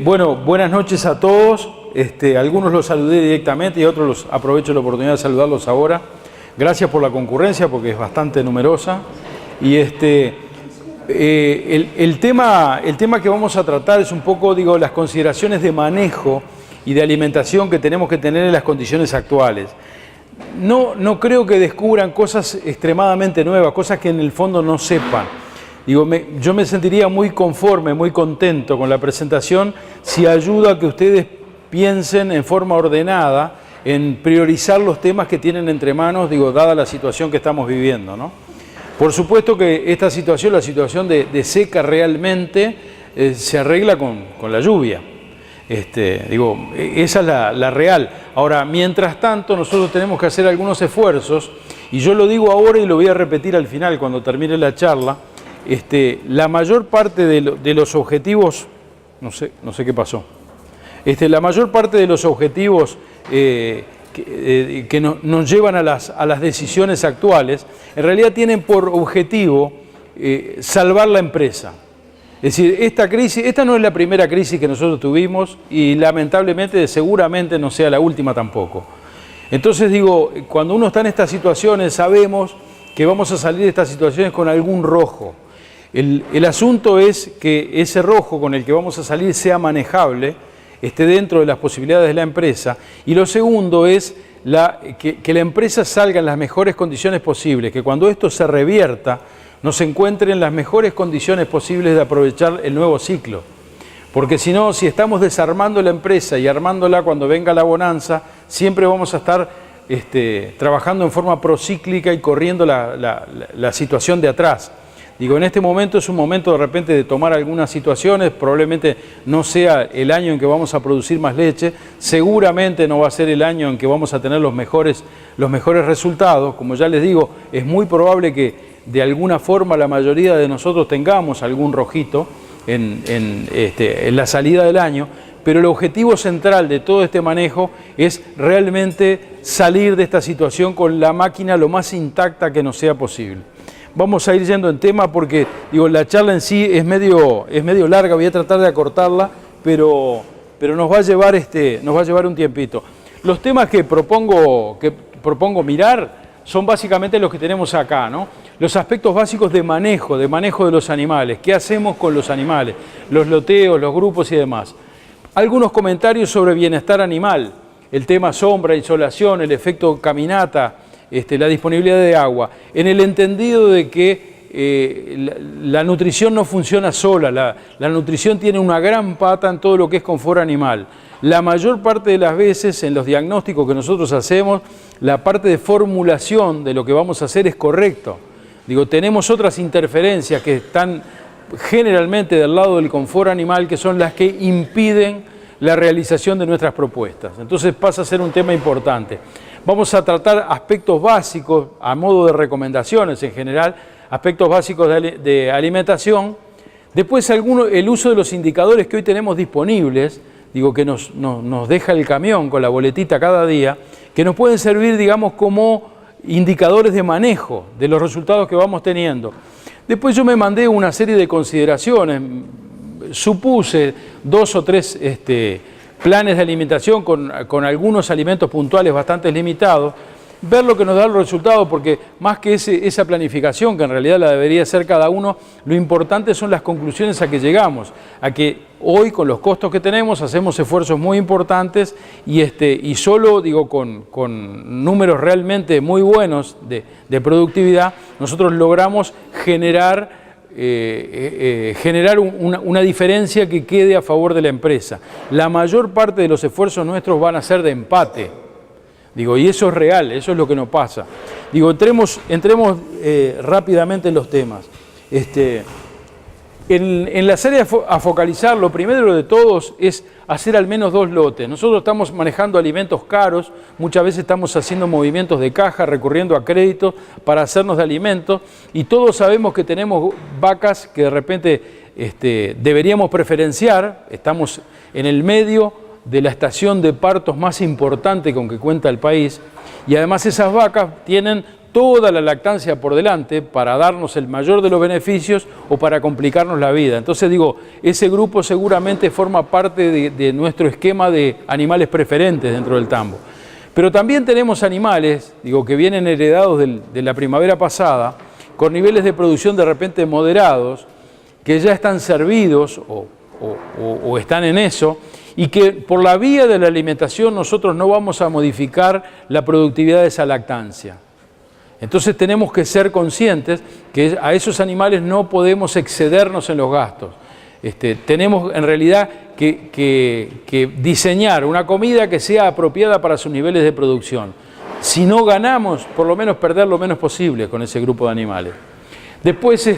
Bueno, buenas noches a todos. Algunos los saludé directamente y otros los aprovecho la oportunidad de saludarlos ahora. Gracias por la concurrencia porque es bastante numerosa. Y el tema que vamos a tratar es un poco, las consideraciones de manejo y de alimentación que tenemos que tener en las condiciones actuales. No creo que descubran cosas extremadamente nuevas, cosas que en el fondo no sepan. Yo me sentiría muy conforme, muy contento con la presentación si ayuda a que ustedes piensen en forma ordenada en priorizar los temas que tienen entre manos, dada la situación que estamos viviendo, ¿no? Por supuesto que esta situación, la situación de seca realmente, se arregla con la lluvia. Esa es la real. Ahora, mientras tanto, nosotros tenemos que hacer algunos esfuerzos, y yo lo digo ahora y lo voy a repetir al final cuando termine la charla. La mayor parte de los objetivos, no sé qué pasó, la mayor parte de los objetivos que nos llevan a las decisiones actuales, en realidad tienen por objetivo salvar la empresa. Es decir, esta no es la primera crisis que nosotros tuvimos y lamentablemente seguramente no sea la última tampoco. Entonces cuando uno está en estas situaciones sabemos que vamos a salir de estas situaciones con algún rojo. El asunto es que ese rojo con el que vamos a salir sea manejable, esté dentro de las posibilidades de la empresa, y lo segundo es que la empresa salga en las mejores condiciones posibles, que cuando esto se revierta nos encuentre en las mejores condiciones posibles de aprovechar el nuevo ciclo. Porque si no, si estamos desarmando la empresa y armándola cuando venga la bonanza, siempre vamos a estar trabajando en forma procíclica y corriendo la situación de atrás. En este momento es un momento de repente de tomar algunas situaciones, probablemente no sea el año en que vamos a producir más leche, seguramente no va a ser el año en que vamos a tener los mejores resultados. Como ya les digo, es muy probable que de alguna forma la mayoría de nosotros tengamos algún rojito en la salida del año, pero el objetivo central de todo este manejo es realmente salir de esta situación con la máquina lo más intacta que nos sea posible. Vamos a ir yendo en tema porque la charla en sí es medio larga, voy a tratar de acortarla, pero nos va a llevar un tiempito. Los temas que propongo mirar son básicamente los que tenemos acá, ¿no? Los aspectos básicos de manejo de los animales, qué hacemos con los animales, los loteos, los grupos y demás. Algunos comentarios sobre bienestar animal, el tema sombra, insolación, el efecto caminata, la disponibilidad de agua, en el entendido de que la nutrición no funciona sola, la nutrición tiene una gran pata en todo lo que es confort animal. La mayor parte de las veces en los diagnósticos que nosotros hacemos, la parte de formulación de lo que vamos a hacer es correcto. Tenemos otras interferencias que están generalmente del lado del confort animal, que son las que impiden la realización de nuestras propuestas. Entonces pasa a ser un tema importante. Vamos a tratar aspectos básicos, a modo de recomendaciones en general, aspectos básicos de alimentación. Después el uso de los indicadores que hoy tenemos disponibles, que nos deja el camión con la boletita cada día, que nos pueden servir, como indicadores de manejo de los resultados que vamos teniendo. Después yo me mandé una serie de consideraciones, supuse 2 o 3 planes de alimentación con algunos alimentos puntuales bastante limitados, ver lo que nos da los resultados, porque más que esa planificación, que en realidad la debería hacer cada uno, lo importante son las conclusiones a que llegamos, a que hoy con los costos que tenemos hacemos esfuerzos muy importantes y solo con números realmente muy buenos de productividad, nosotros logramos generar una diferencia que quede a favor de la empresa. La mayor parte de los esfuerzos nuestros van a ser de empate. Y eso es real, eso es lo que nos pasa. Entremos rápidamente en los temas. En las áreas a focalizar, lo primero de todos es hacer al menos 2 lotes. Nosotros estamos manejando alimentos caros, muchas veces estamos haciendo movimientos de caja, recurriendo a créditos para hacernos de alimentos, y todos sabemos que tenemos vacas que de repente deberíamos preferenciar. Estamos en el medio de la estación de partos más importante con que cuenta el país, y además esas vacas tienen toda la lactancia por delante para darnos el mayor de los beneficios o para complicarnos la vida. Entonces digo, ese grupo seguramente forma parte de nuestro esquema de animales preferentes dentro del tambo. Pero también tenemos animales, digo, que vienen heredados de la primavera pasada, con niveles de producción de repente moderados, que ya están servidos o están en eso, y que por la vía de la alimentación nosotros no vamos a modificar la productividad de esa lactancia. Entonces tenemos que ser conscientes que a esos animales no podemos excedernos en los gastos. Tenemos en realidad que diseñar una comida que sea apropiada para sus niveles de producción. Si no ganamos, por lo menos perder lo menos posible con ese grupo de animales. Después,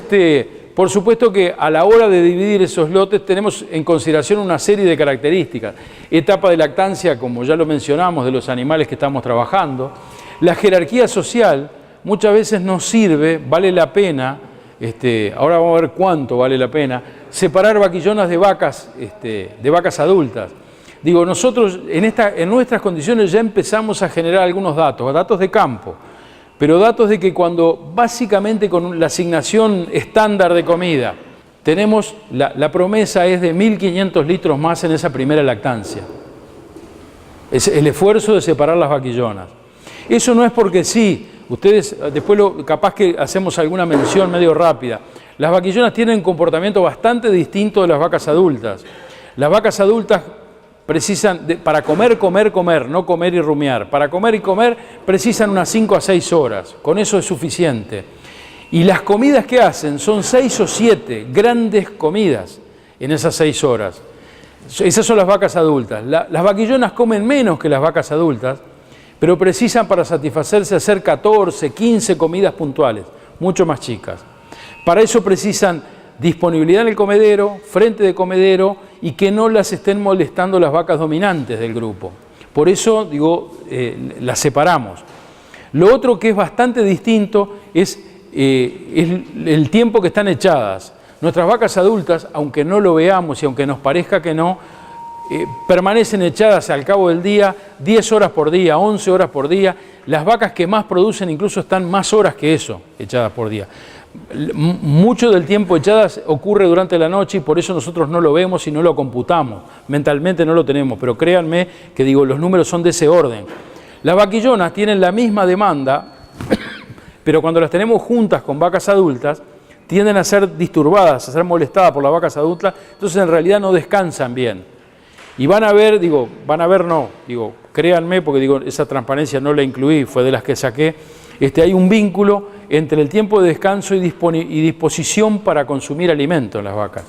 por supuesto que a la hora de dividir esos lotes tenemos en consideración una serie de características. Etapa de lactancia, como ya lo mencionamos, de los animales que estamos trabajando. La jerarquía social muchas veces nos sirve, vale la pena, ahora vamos a ver cuánto vale la pena, separar vaquillonas de vacas adultas. Digo, nosotros en nuestras condiciones ya empezamos a generar algunos datos de campo, pero datos de que cuando básicamente con la asignación estándar de comida tenemos, la promesa es de 1.500 litros más en esa primera lactancia. Es el esfuerzo de separar las vaquillonas. Eso no es porque sí, ustedes después capaz que hacemos alguna mención medio rápida. Las vaquillonas tienen un comportamiento bastante distinto de las vacas adultas. Las vacas adultas precisan, para comer, no comer y rumiar. Para comer y comer precisan unas 5 a 6 horas. Con eso es suficiente. Y las comidas que hacen son 6 o 7 grandes comidas en esas 6 horas. Esas son las vacas adultas. Las vaquillonas comen menos que las vacas adultas, pero precisan para satisfacerse hacer 14, 15 comidas puntuales, mucho más chicas. Para eso precisan disponibilidad en el comedero, frente de comedero y que no las estén molestando las vacas dominantes del grupo. Por eso, digo, las separamos. Lo otro que es bastante distinto es el tiempo que están echadas. Nuestras vacas adultas, aunque no lo veamos y aunque nos parezca que no, permanecen echadas al cabo del día 10 horas por día, 11 horas por día. Las vacas que más producen incluso están más horas que eso, echadas por día. Mucho del tiempo echadas ocurre durante la noche y por eso nosotros no lo vemos y no lo computamos. Mentalmente no lo tenemos, pero créanme que digo, los números son de ese orden. Las vaquillonas tienen la misma demanda, pero cuando las tenemos juntas con vacas adultas, tienden a ser disturbadas, a ser molestadas por las vacas adultas, entonces en realidad no descansan bien. Y van a ver, créanme, porque esa transparencia no la incluí, fue de las que saqué, hay un vínculo entre el tiempo de descanso y disposición para consumir alimento en las vacas.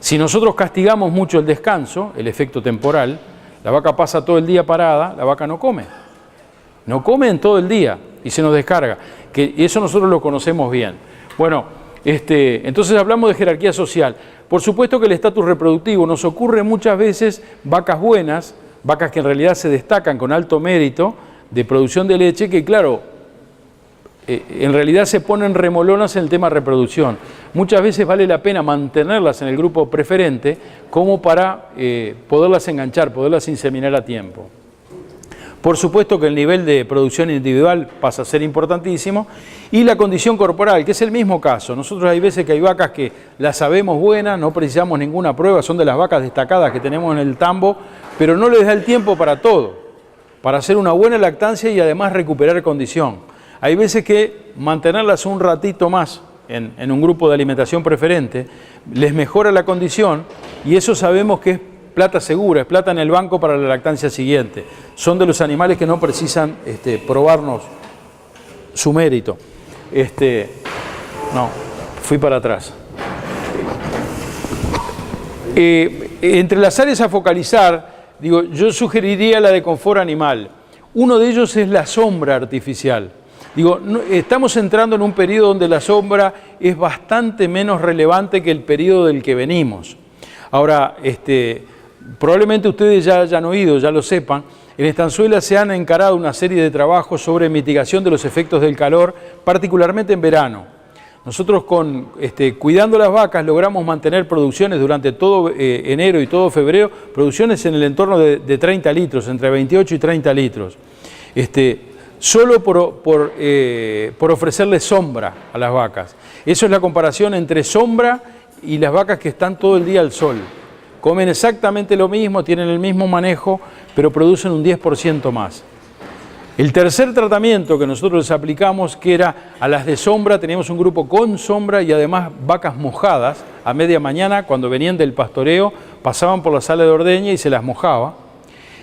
Si nosotros castigamos mucho el descanso, el efecto temporal, la vaca pasa todo el día parada, la vaca no come. No come en todo el día y se nos descarga. Y eso nosotros lo conocemos bien. Bueno, entonces hablamos de jerarquía social. Por supuesto que el estatus reproductivo nos ocurre muchas veces vacas buenas, vacas que en realidad se destacan con alto mérito de producción de leche, que claro, en realidad se ponen remolonas en el tema reproducción. Muchas veces vale la pena mantenerlas en el grupo preferente como para poderlas enganchar, poderlas inseminar a tiempo. Por supuesto que el nivel de producción individual pasa a ser importantísimo y la condición corporal, que es el mismo caso. Nosotros hay veces que hay vacas que las sabemos buenas, no precisamos ninguna prueba, son de las vacas destacadas que tenemos en el tambo, pero no les da el tiempo para todo, para hacer una buena lactancia y además recuperar condición. Hay veces que mantenerlas un ratito más en un grupo de alimentación preferente les mejora la condición y eso sabemos que es plata segura, es plata en el banco para la lactancia siguiente. Son de los animales que no precisan probarnos su mérito. No, fui para atrás. Entre las áreas a focalizar, yo sugeriría la de confort animal. Uno de ellos es la sombra artificial. Estamos entrando en un periodo donde la sombra es bastante menos relevante que el periodo del que venimos. Ahora, probablemente ustedes ya hayan oído, ya lo sepan, en Estanzuela se han encarado una serie de trabajos sobre mitigación de los efectos del calor, particularmente en verano. Nosotros cuidando las vacas logramos mantener producciones durante todo enero y todo febrero, producciones en el entorno de 30 litros, entre 28 y 30 litros. solo por ofrecerle sombra a las vacas. Eso es la comparación entre sombra y las vacas que están todo el día al sol. Comen exactamente lo mismo, tienen el mismo manejo, pero producen un 10% más. El tercer tratamiento que nosotros les aplicamos, que era a las de sombra, teníamos un grupo con sombra y además vacas mojadas. A media mañana, cuando venían del pastoreo, pasaban por la sala de ordeña y se las mojaba.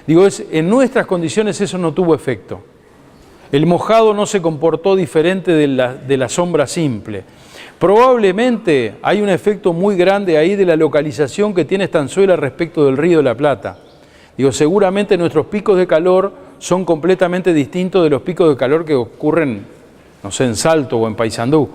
Digo, en nuestras condiciones eso no tuvo efecto. El mojado no se comportó diferente de la sombra simple. Probablemente hay un efecto muy grande ahí de la localización que tiene Estanzuela respecto del Río de la Plata. Digo, seguramente nuestros picos de calor son completamente distintos de los picos de calor que ocurren, no sé, en Salto o en Paysandú,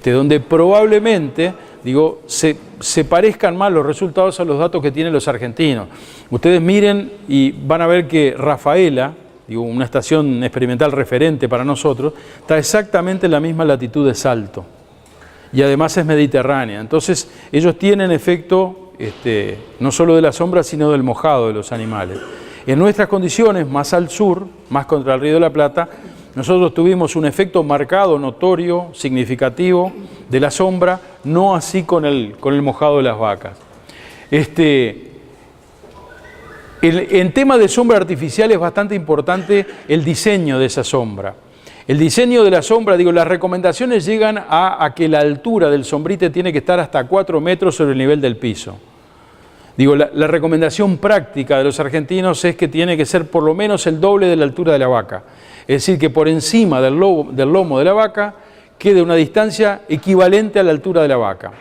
donde probablemente, digo, se parezcan más los resultados a los datos que tienen los argentinos. Ustedes miren y van a ver que Rafaela, digo, una estación experimental referente para nosotros, está exactamente en la misma latitud de Salto. Y además es mediterránea. Entonces, ellos tienen efecto no solo de la sombra, sino del mojado de los animales. En nuestras condiciones, más al sur, más contra el Río de la Plata, nosotros tuvimos un efecto marcado, notorio, significativo de la sombra, no así con el mojado de las vacas. En tema de sombra artificial es bastante importante el diseño de esa sombra. El diseño de la sombra, digo, las recomendaciones llegan a que la altura del sombrite tiene que estar hasta 4 metros sobre el nivel del piso. Digo, la recomendación práctica de los argentinos es que tiene que ser por lo menos el doble de la altura de la vaca. Es decir, que por encima del lomo de la vaca quede una distancia equivalente a la altura de la vaca.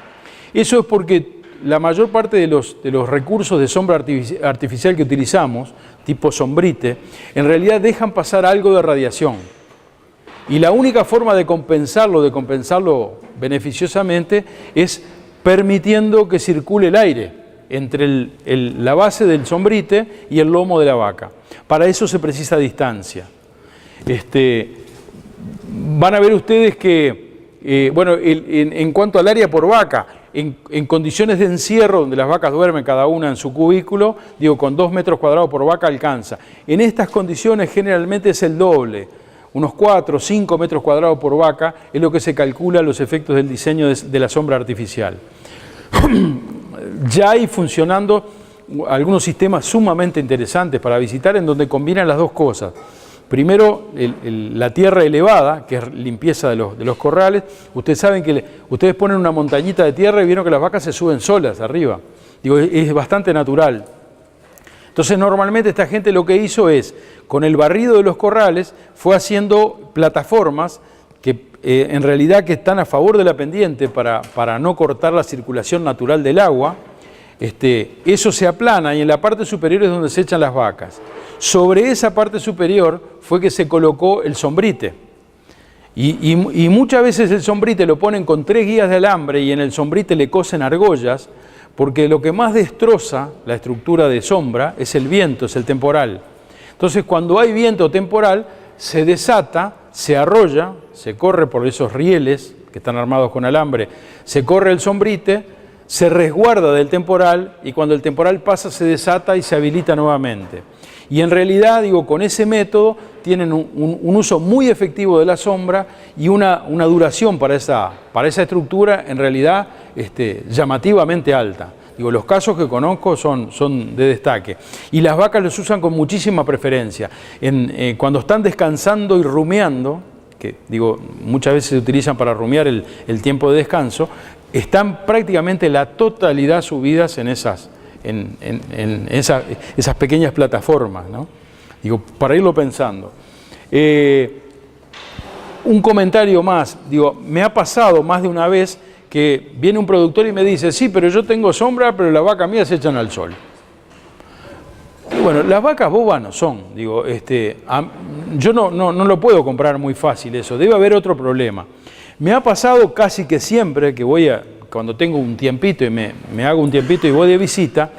Eso es porque la mayor parte de los recursos de sombra artificial que utilizamos, tipo sombrite, en realidad dejan pasar algo de radiación. Y la única forma de compensarlo beneficiosamente, es permitiendo que circule el aire entre la base del sombrite y el lomo de la vaca. Para eso se precisa distancia. Van a ver ustedes que, en cuanto al área por vaca, en condiciones de encierro, donde las vacas duermen cada una en su cubículo, digo, con 2 metros cuadrados por vaca alcanza. En estas condiciones generalmente es el doble. Unos 4 o 5 metros cuadrados por vaca es lo que se calcula los efectos del diseño de la sombra artificial. Ya hay funcionando algunos sistemas sumamente interesantes para visitar en donde combinan las dos cosas. Primero, la tierra elevada, que es limpieza de los corrales. Ustedes saben que ustedes ponen una montañita de tierra y vieron que las vacas se suben solas arriba. Digo, es bastante natural. Entonces, normalmente esta gente lo que hizo es, con el barrido de los corrales, fue haciendo plataformas que en realidad que están a favor de la pendiente para no cortar la circulación natural del agua. Eso se aplana y en la parte superior es donde se echan las vacas. Sobre esa parte superior fue que se colocó el sombrite. Y muchas veces el sombrite lo ponen con 3 guías de alambre y en el sombrite le cosen argollas, porque lo que más destroza la estructura de sombra es el viento, es el temporal. Entonces, cuando hay viento temporal, se desata, se arrolla, se corre por esos rieles que están armados con alambre, se corre el sombrite, se resguarda del temporal y cuando el temporal pasa se desata y se habilita nuevamente. Y en realidad, digo, con ese método tienen un uso muy efectivo de la sombra y una duración para esa estructura en realidad llamativamente alta. Digo, los casos que conozco son de destaque. Y las vacas los usan con muchísima preferencia. Cuando están descansando y rumiando, que digo, muchas veces se utilizan para rumiar el tiempo de descanso, están prácticamente la totalidad subidas en esas pequeñas plataformas, ¿no? Digo, para irlo pensando. Un comentario más, digo, me ha pasado más de una vez que viene un productor y me dice, sí, pero yo tengo sombra, pero las vacas mías se echan al sol. Y bueno, las vacas bobas no son, digo, yo no lo puedo comprar muy fácil eso, debe haber otro problema. Me ha pasado casi que siempre que cuando tengo un tiempito y me hago un tiempito y voy de visita,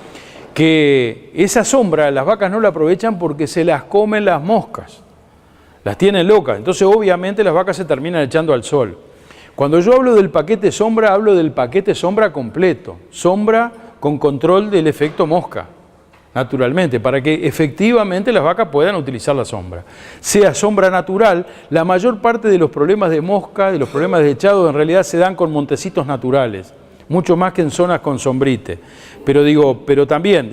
que esa sombra las vacas no la aprovechan porque se las comen las moscas, las tienen locas, entonces obviamente las vacas se terminan echando al sol. Cuando yo hablo del paquete sombra, hablo del paquete sombra completo, sombra con control del efecto mosca. naturalmente, para que efectivamente las vacas puedan utilizar la sombra. Sea sombra natural, la mayor parte de los problemas de mosca, de los problemas de echado, en realidad se dan con montecitos naturales, mucho más que en zonas con sombrite. Pero también,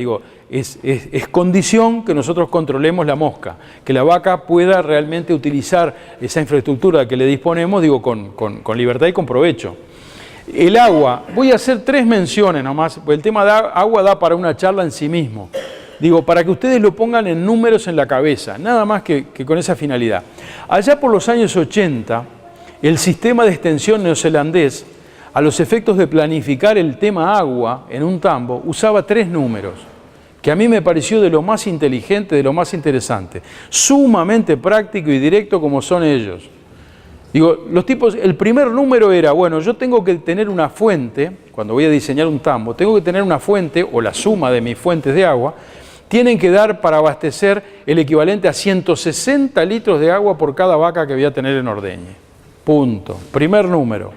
es condición que nosotros controlemos la mosca, que la vaca pueda realmente utilizar esa infraestructura que le disponemos, con libertad y con provecho. El agua, voy a hacer 3 menciones nomás, porque el tema de agua da para una charla en sí mismo. Para que ustedes lo pongan en números en la cabeza, nada más que con esa finalidad. Allá por los años 80, el sistema de extensión neozelandés, a los efectos de planificar el tema agua en un tambo, usaba 3 números, que a mí me pareció de lo más inteligente, de lo más interesante, sumamente práctico y directo como son ellos. Los tipos, el primer número era, yo tengo que tener una fuente, cuando voy a diseñar un tambo, tengo que tener una fuente, o la suma de mis fuentes de agua, tienen que dar para abastecer el equivalente a 160 litros de agua por cada vaca que voy a tener en ordeñe. Punto. Primer número.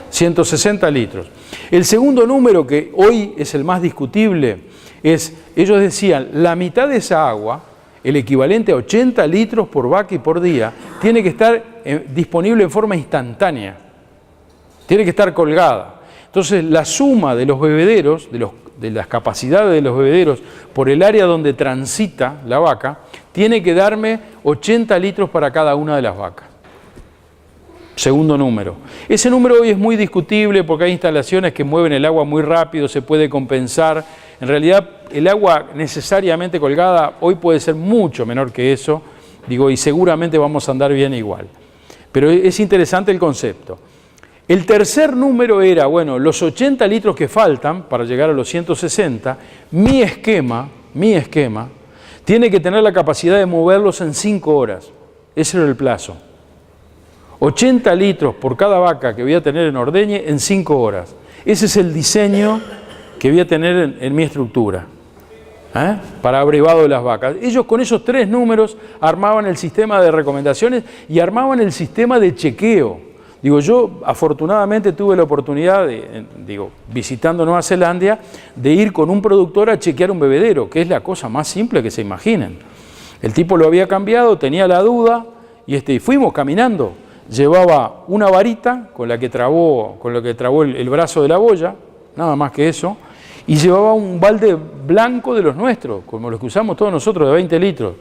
160 litros. El segundo número, que hoy es el más discutible, ellos decían, la mitad de esa agua, el equivalente a 80 litros por vaca y por día, tiene que estar disponible en forma instantánea. Tiene que estar colgada. Entonces, la suma de los bebederos, de las capacidades de los bebederos por el área donde transita la vaca, tiene que darme 80 litros para cada una de las vacas. Segundo número. Ese número hoy es muy discutible porque hay instalaciones que mueven el agua muy rápido, se puede compensar. En realidad, el agua necesariamente colgada hoy puede ser mucho menor que eso, y seguramente vamos a andar bien igual. Pero es interesante el concepto. El tercer número era, los 80 litros que faltan para llegar a los 160, mi esquema tiene que tener la capacidad de moverlos en 5 horas. Ese era el plazo. 80 litros por cada vaca que voy a tener en ordeñe en 5 horas. Ese es el diseño que voy a tener en mi estructura, para abrevado de las vacas. Ellos con esos 3 números armaban el sistema de recomendaciones y armaban el sistema de chequeo. Yo afortunadamente tuve la oportunidad, visitando Nueva Zelanda, de ir con un productor a chequear un bebedero, que es la cosa más simple que se imaginen. El tipo lo había cambiado, tenía la duda, y fuimos caminando. Llevaba una varita con lo que trabó el brazo de la boya, nada más que eso, y llevaba un balde blanco de los nuestros, como los que usamos todos nosotros, de 20 litros.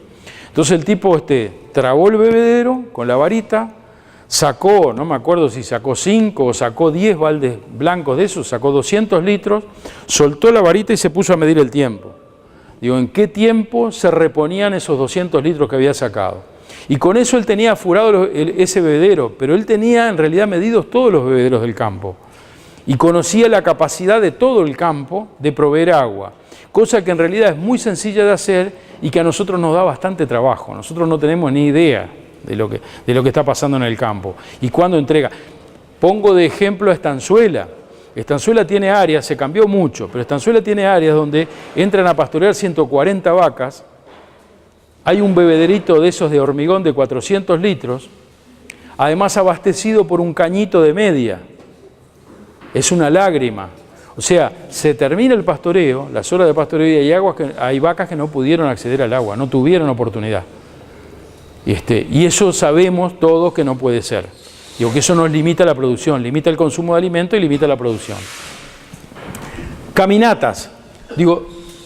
Entonces el tipo trabó el bebedero con la varita, sacó, no me acuerdo si sacó 5 o sacó 10 baldes blancos de esos, sacó 200 litros, soltó la varita y se puso a medir el tiempo. ¿En qué tiempo se reponían esos 200 litros que había sacado? Y con eso él tenía afurado ese bebedero, pero él tenía en realidad medidos todos los bebederos del campo y conocía la capacidad de todo el campo de proveer agua, cosa que en realidad es muy sencilla de hacer y que a nosotros nos da bastante trabajo. Nosotros no tenemos ni idea de lo que está pasando en el campo. Y cuando entrega, pongo de ejemplo a Estanzuela. Estanzuela tiene áreas, se cambió mucho, pero Estanzuela tiene áreas donde entran a pastorear 140 vacas. Hay un bebederito de esos de hormigón de 400 litros, además abastecido por un cañito de media. Es una lágrima. O sea, se termina el pastoreo, las horas de pastoreo, y hay vacas que no pudieron acceder al agua, no tuvieron oportunidad. Y eso sabemos todos que no puede ser. Que eso nos limita la producción, limita el consumo de alimentos y limita la producción. Caminatas.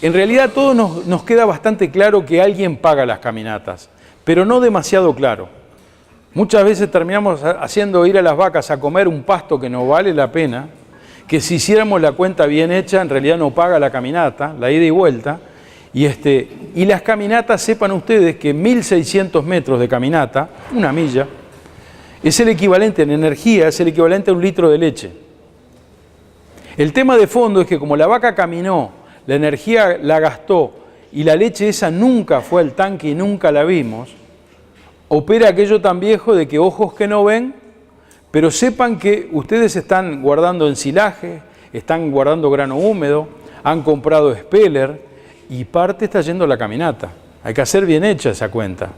En realidad todo nos queda bastante claro que alguien paga las caminatas, pero no demasiado claro. Muchas veces terminamos haciendo ir a las vacas a comer un pasto que no vale la pena, que si hiciéramos la cuenta bien hecha, en realidad no paga la caminata, la ida y vuelta. Y las caminatas, sepan ustedes que 1.600 metros de caminata, una milla, es el equivalente en energía, es el equivalente a 1 litro de leche. El tema de fondo es que como la vaca caminó, la energía la gastó y la leche esa nunca fue al tanque y nunca la vimos, opera aquello tan viejo de que ojos que no ven, pero sepan que ustedes están guardando ensilaje, están guardando grano húmedo, han comprado speller y parte está yendo a la caminata. Hay que hacer bien hecha esa cuenta.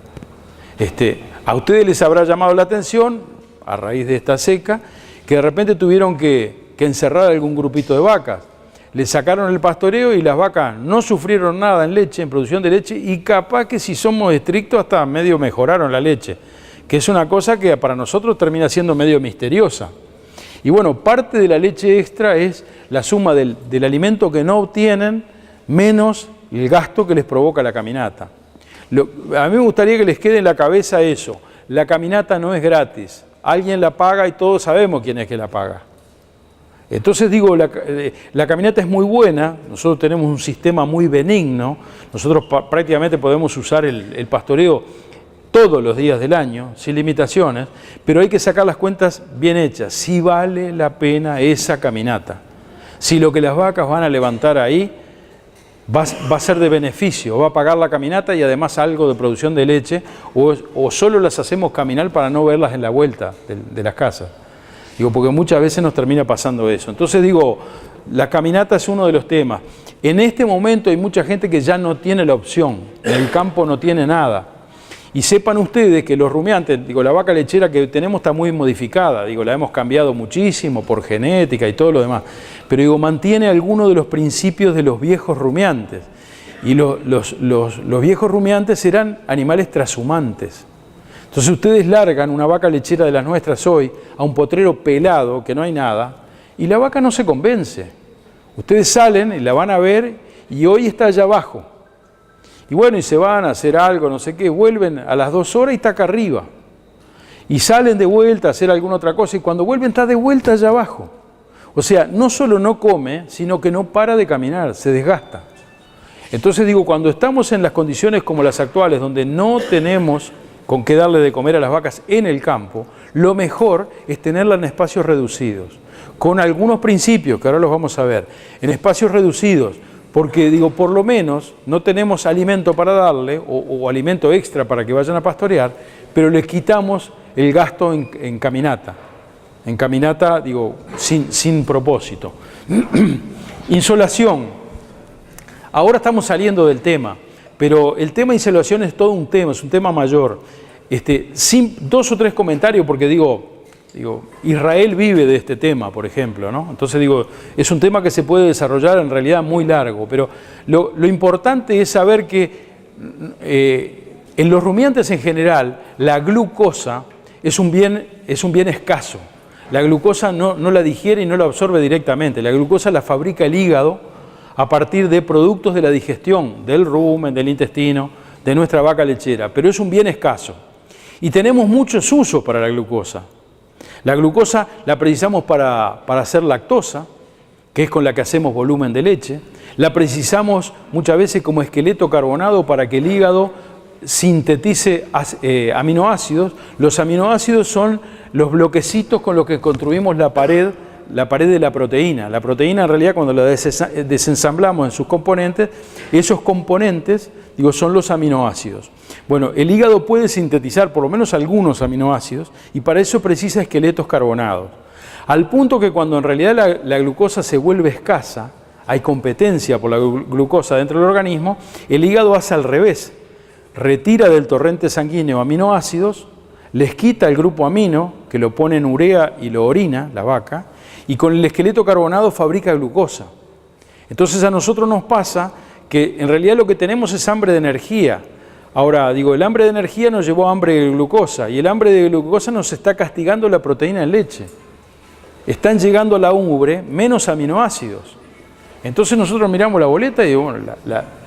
A ustedes les habrá llamado la atención, a raíz de esta seca, que de repente tuvieron que encerrar algún grupito de vacas. le sacaron el pastoreo y las vacas no sufrieron nada en leche, en producción de leche, y capaz que si somos estrictos hasta medio mejoraron la leche, que es una cosa que para nosotros termina siendo medio misteriosa. Y bueno, parte de la leche extra es la suma del alimento que no obtienen menos el gasto que les provoca la caminata. A mí me gustaría que les quede en la cabeza eso. La caminata no es gratis. Alguien la paga y todos sabemos quién es que la paga. Entonces digo, la caminata es muy buena. Nosotros tenemos un sistema muy benigno. Nosotros prácticamente podemos usar el pastoreo todos los días del año, sin limitaciones, pero hay que sacar las cuentas bien hechas, si vale la pena esa caminata. Si lo que las vacas van a levantar ahí va a ser de beneficio, va a pagar la caminata y además algo de producción de leche, o solo las hacemos caminar para no verlas en la vuelta de las casas. Digo, porque muchas veces nos termina pasando eso. Entonces digo, la caminata es uno de los temas. En este momento hay mucha gente que ya no tiene la opción, en el campo no tiene nada. Y sepan ustedes que los rumiantes, digo, la vaca lechera que tenemos está muy modificada, digo, la hemos cambiado muchísimo por genética y todo lo demás, pero digo, mantiene algunos de los principios de los viejos rumiantes. Y los viejos rumiantes eran animales trashumantes. Entonces ustedes largan una vaca lechera de las nuestras hoy a un potrero pelado, que no hay nada, y la vaca no se convence. Ustedes salen y la van a ver y hoy está allá abajo. Y bueno, y se van a hacer algo, no sé qué, vuelven a las 2 horas y está acá arriba. Y salen de vuelta a hacer alguna otra cosa y cuando vuelven está de vuelta allá abajo. O sea, no solo no come, sino que no para de caminar, se desgasta. Entonces digo, cuando estamos en las condiciones como las actuales, donde no tenemos con qué darle de comer a las vacas en el campo, lo mejor es tenerla en espacios reducidos, con algunos principios que ahora los vamos a ver, en espacios reducidos, porque digo, por lo menos no tenemos alimento para darle o alimento extra para que vayan a pastorear, pero les quitamos el gasto en caminata. En caminata, digo, sin propósito. Insolación. Ahora estamos saliendo del tema, pero el tema de insolación es todo un tema, es un tema mayor. 2 o 3 comentarios, porque digo, Israel vive de este tema, por ejemplo, ¿no? Entonces digo, es un tema que se puede desarrollar en realidad muy largo, pero lo importante es saber que en los rumiantes en general, la glucosa es un bien escaso. La glucosa no la digiere y no la absorbe directamente. La glucosa la fabrica el hígado a partir de productos de la digestión, del rumen, del intestino, de nuestra vaca lechera, pero es un bien escaso. Y tenemos muchos usos para la glucosa. La glucosa la precisamos para hacer lactosa, que es con la que hacemos volumen de leche. La precisamos muchas veces como esqueleto carbonado para que el hígado sintetice aminoácidos. Los aminoácidos son los bloquecitos con los que construimos la pared de la proteína. La proteína en realidad cuando la desensamblamos en sus componentes, esos componentes son los aminoácidos. Bueno, el hígado puede sintetizar por lo menos algunos aminoácidos y para eso precisa esqueletos carbonados. Al punto que cuando en realidad la glucosa se vuelve escasa, hay competencia por la glucosa dentro del organismo, el hígado hace al revés. Retira del torrente sanguíneo aminoácidos, les quita el grupo amino, que lo pone en urea y lo orina, la vaca, y con el esqueleto carbonado fabrica glucosa. Entonces a nosotros nos pasa que en realidad lo que tenemos es hambre de energía. Ahora, el hambre de energía nos llevó a hambre de glucosa, y el hambre de glucosa nos está castigando la proteína en leche. Están llegando a la ubre menos aminoácidos. Entonces nosotros miramos la boleta y bueno,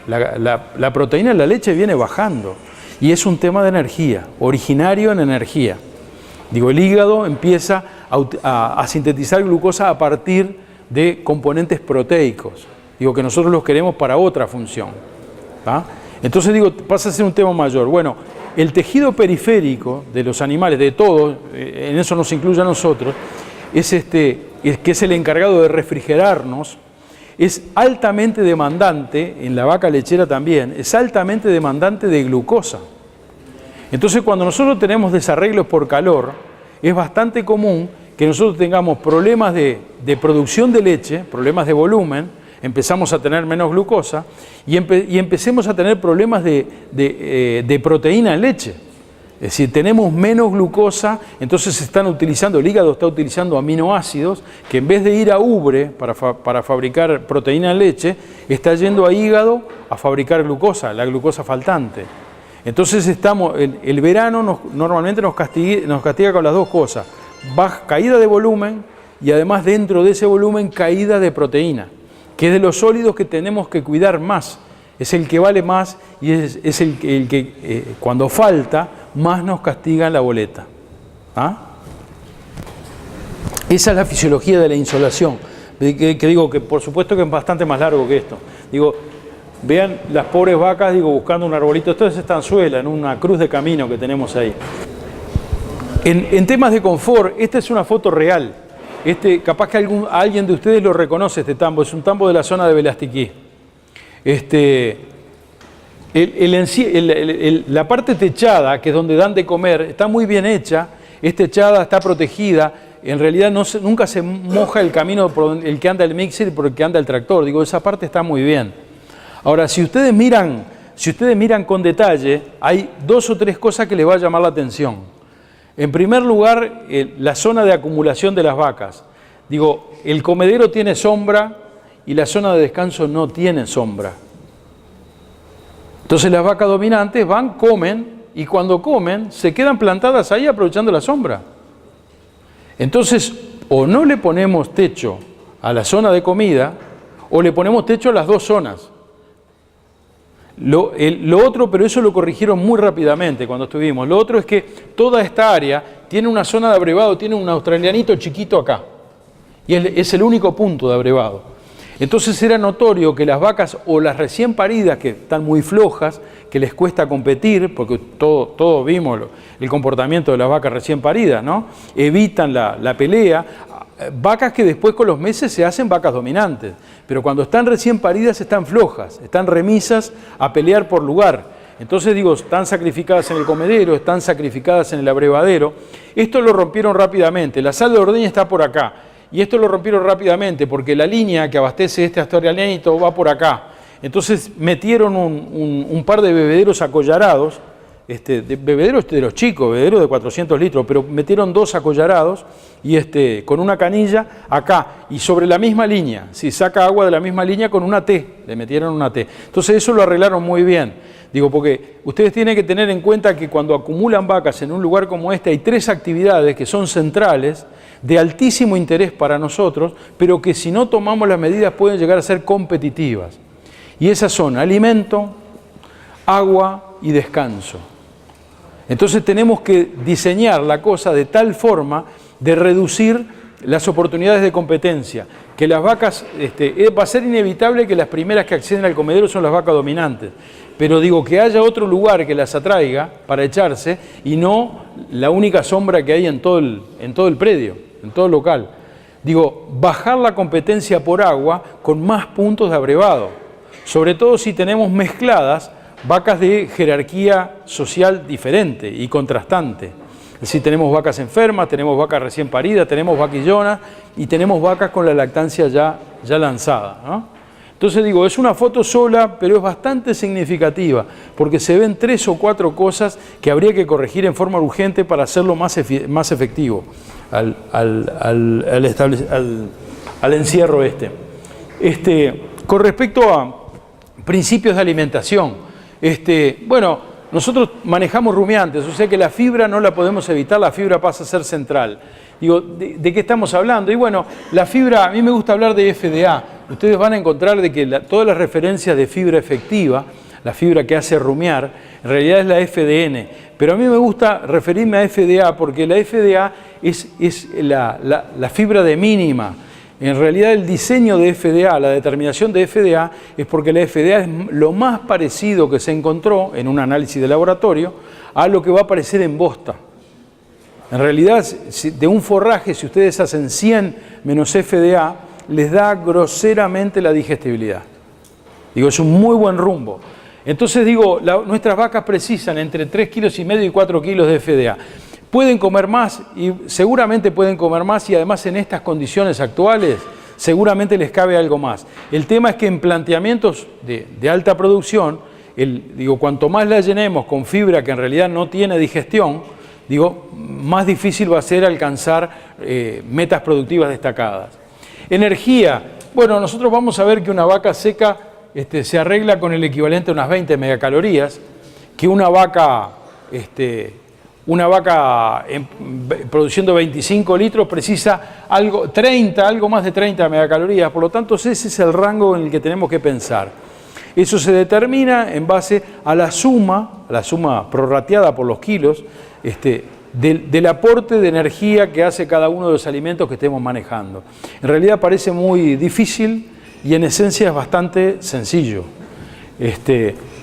la proteína en la leche viene bajando. Y es un tema de energía, originario en energía. El hígado empieza a sintetizar glucosa a partir de componentes proteicos. Que nosotros los queremos para otra función. ¿Va? Entonces pasa a ser un tema mayor. Bueno, el tejido periférico de los animales, de todos, en eso nos incluye a nosotros, que es el encargado de refrigerarnos, es altamente demandante, en la vaca lechera también, es altamente demandante de glucosa. Entonces cuando nosotros tenemos desarreglos por calor, es bastante común que nosotros tengamos problemas de producción de leche, problemas de volumen, empezamos a tener menos glucosa y empecemos a tener problemas de proteína en leche. Es decir, tenemos menos glucosa, entonces el hígado está utilizando aminoácidos que en vez de ir a ubre para fabricar proteína en leche, está yendo a hígado a fabricar glucosa, la glucosa faltante. Entonces el verano normalmente nos castiga con las dos cosas, caída de volumen y además dentro de ese volumen caída de proteína, que es de los sólidos que tenemos que cuidar más. Es el que vale más y es el que cuando falta más nos castiga en la boleta. ¿Ah? Esa es la fisiología de la insolación, que digo que por supuesto que es bastante más largo que esto. Digo, vean las pobres vacas, buscando un arbolito. Esto es estanzuela, en una cruz de camino que tenemos ahí. En temas de confort, esta es una foto real. Capaz que alguien de ustedes lo reconoce, este tambo. Es un tambo de la zona de Velastiquí. La parte techada, que es donde dan de comer, está muy bien hecha, es techada, está protegida, en realidad nunca se moja el camino por el que anda el mixer y por el que anda el tractor, esa parte está muy bien. Ahora, si ustedes miran con detalle, hay 2 o 3 cosas que les va a llamar la atención. En primer lugar, la zona de acumulación de las vacas. El comedero tiene sombra y la zona de descanso no tiene sombra. Entonces las vacas dominantes comen y cuando comen se quedan plantadas ahí aprovechando la sombra. Entonces o no le ponemos techo a la zona de comida o le ponemos techo a las 2 zonas. Lo otro, pero eso lo corrigieron muy rápidamente cuando estuvimos, lo otro es que toda esta área tiene una zona de abrevado, tiene un australianito chiquito acá y es el único punto de abrevado. Entonces era notorio que las vacas o las recién paridas, que están muy flojas, que les cuesta competir, porque todos vimos el comportamiento de las vacas recién paridas, ¿no? Evitan la pelea. Vacas que después con los meses se hacen vacas dominantes, pero cuando están recién paridas están flojas, están remisas a pelear por lugar. Entonces están sacrificadas en el comedero, están sacrificadas en el abrevadero. Esto lo rompieron rápidamente. La sal de ordeña está por acá. Y esto lo rompieron rápidamente porque la línea que abastece este australianito va por acá. Entonces metieron un par de bebederos acollarados, bebederos de los chicos, bebederos de 400 litros, pero metieron 2 acollarados y con una canilla acá y sobre la misma línea. Si saca agua de la misma línea con una T, le metieron una T. Entonces eso lo arreglaron muy bien. Porque ustedes tienen que tener en cuenta que cuando acumulan vacas en un lugar como este hay 3 actividades que son centrales, de altísimo interés para nosotros, pero que si no tomamos las medidas pueden llegar a ser competitivas. Y esas son alimento, agua y descanso. Entonces tenemos que diseñar la cosa de tal forma de reducir las oportunidades de competencia, que las vacas, va a ser inevitable que las primeras que acceden al comedero son las vacas dominantes, pero que haya otro lugar que las atraiga para echarse y no la única sombra que hay en todo el predio, en todo el local. Bajar la competencia por agua con más puntos de abrevado, sobre todo si tenemos mezcladas vacas de jerarquía social diferente y contrastante. Es decir, tenemos vacas enfermas, tenemos vacas recién paridas, tenemos vaquillonas y tenemos vacas con la lactancia ya lanzada, ¿no? Entonces es una foto sola, pero es bastante significativa, porque se ven 3 o 4 cosas que habría que corregir en forma urgente para hacerlo más efectivo al encierro Con respecto a principios de alimentación, nosotros manejamos rumiantes, o sea que la fibra no la podemos evitar, la fibra pasa a ser central. ¿De qué estamos hablando? La fibra, a mí me gusta hablar de FDA. Ustedes van a encontrar de que todas las referencias de fibra efectiva, la fibra que hace rumiar, en realidad es la FDN. Pero a mí me gusta referirme a FDA porque la FDA es la fibra de mínima. En realidad el diseño de FDA, la determinación de FDA, es porque la FDA es lo más parecido que se encontró en un análisis de laboratorio a lo que va a aparecer en bosta. En realidad, de un forraje, si ustedes hacen 100 menos FDA, les da groseramente la digestibilidad. Es un muy buen rumbo. Entonces nuestras vacas precisan entre 3,5 kilos y 4 kilos de FDA. Pueden comer más y seguramente pueden comer más y además en estas condiciones actuales seguramente les cabe algo más. El tema es que en planteamientos de alta producción digo, cuanto más la llenemos con fibra que en realidad no tiene digestión, digo, más difícil va a ser alcanzar metas productivas destacadas. Energía. Bueno, nosotros vamos a ver que una vaca seca se arregla con el equivalente a unas 20 megacalorías, que una vaca produciendo 25 litros precisa algo más de 30 megacalorías, por lo tanto ese es el rango en el que tenemos que pensar. Eso se determina en base a la suma prorrateada por los kilos, del aporte de energía que hace cada uno de los alimentos que estemos manejando. En realidad parece muy difícil y en esencia es bastante sencillo.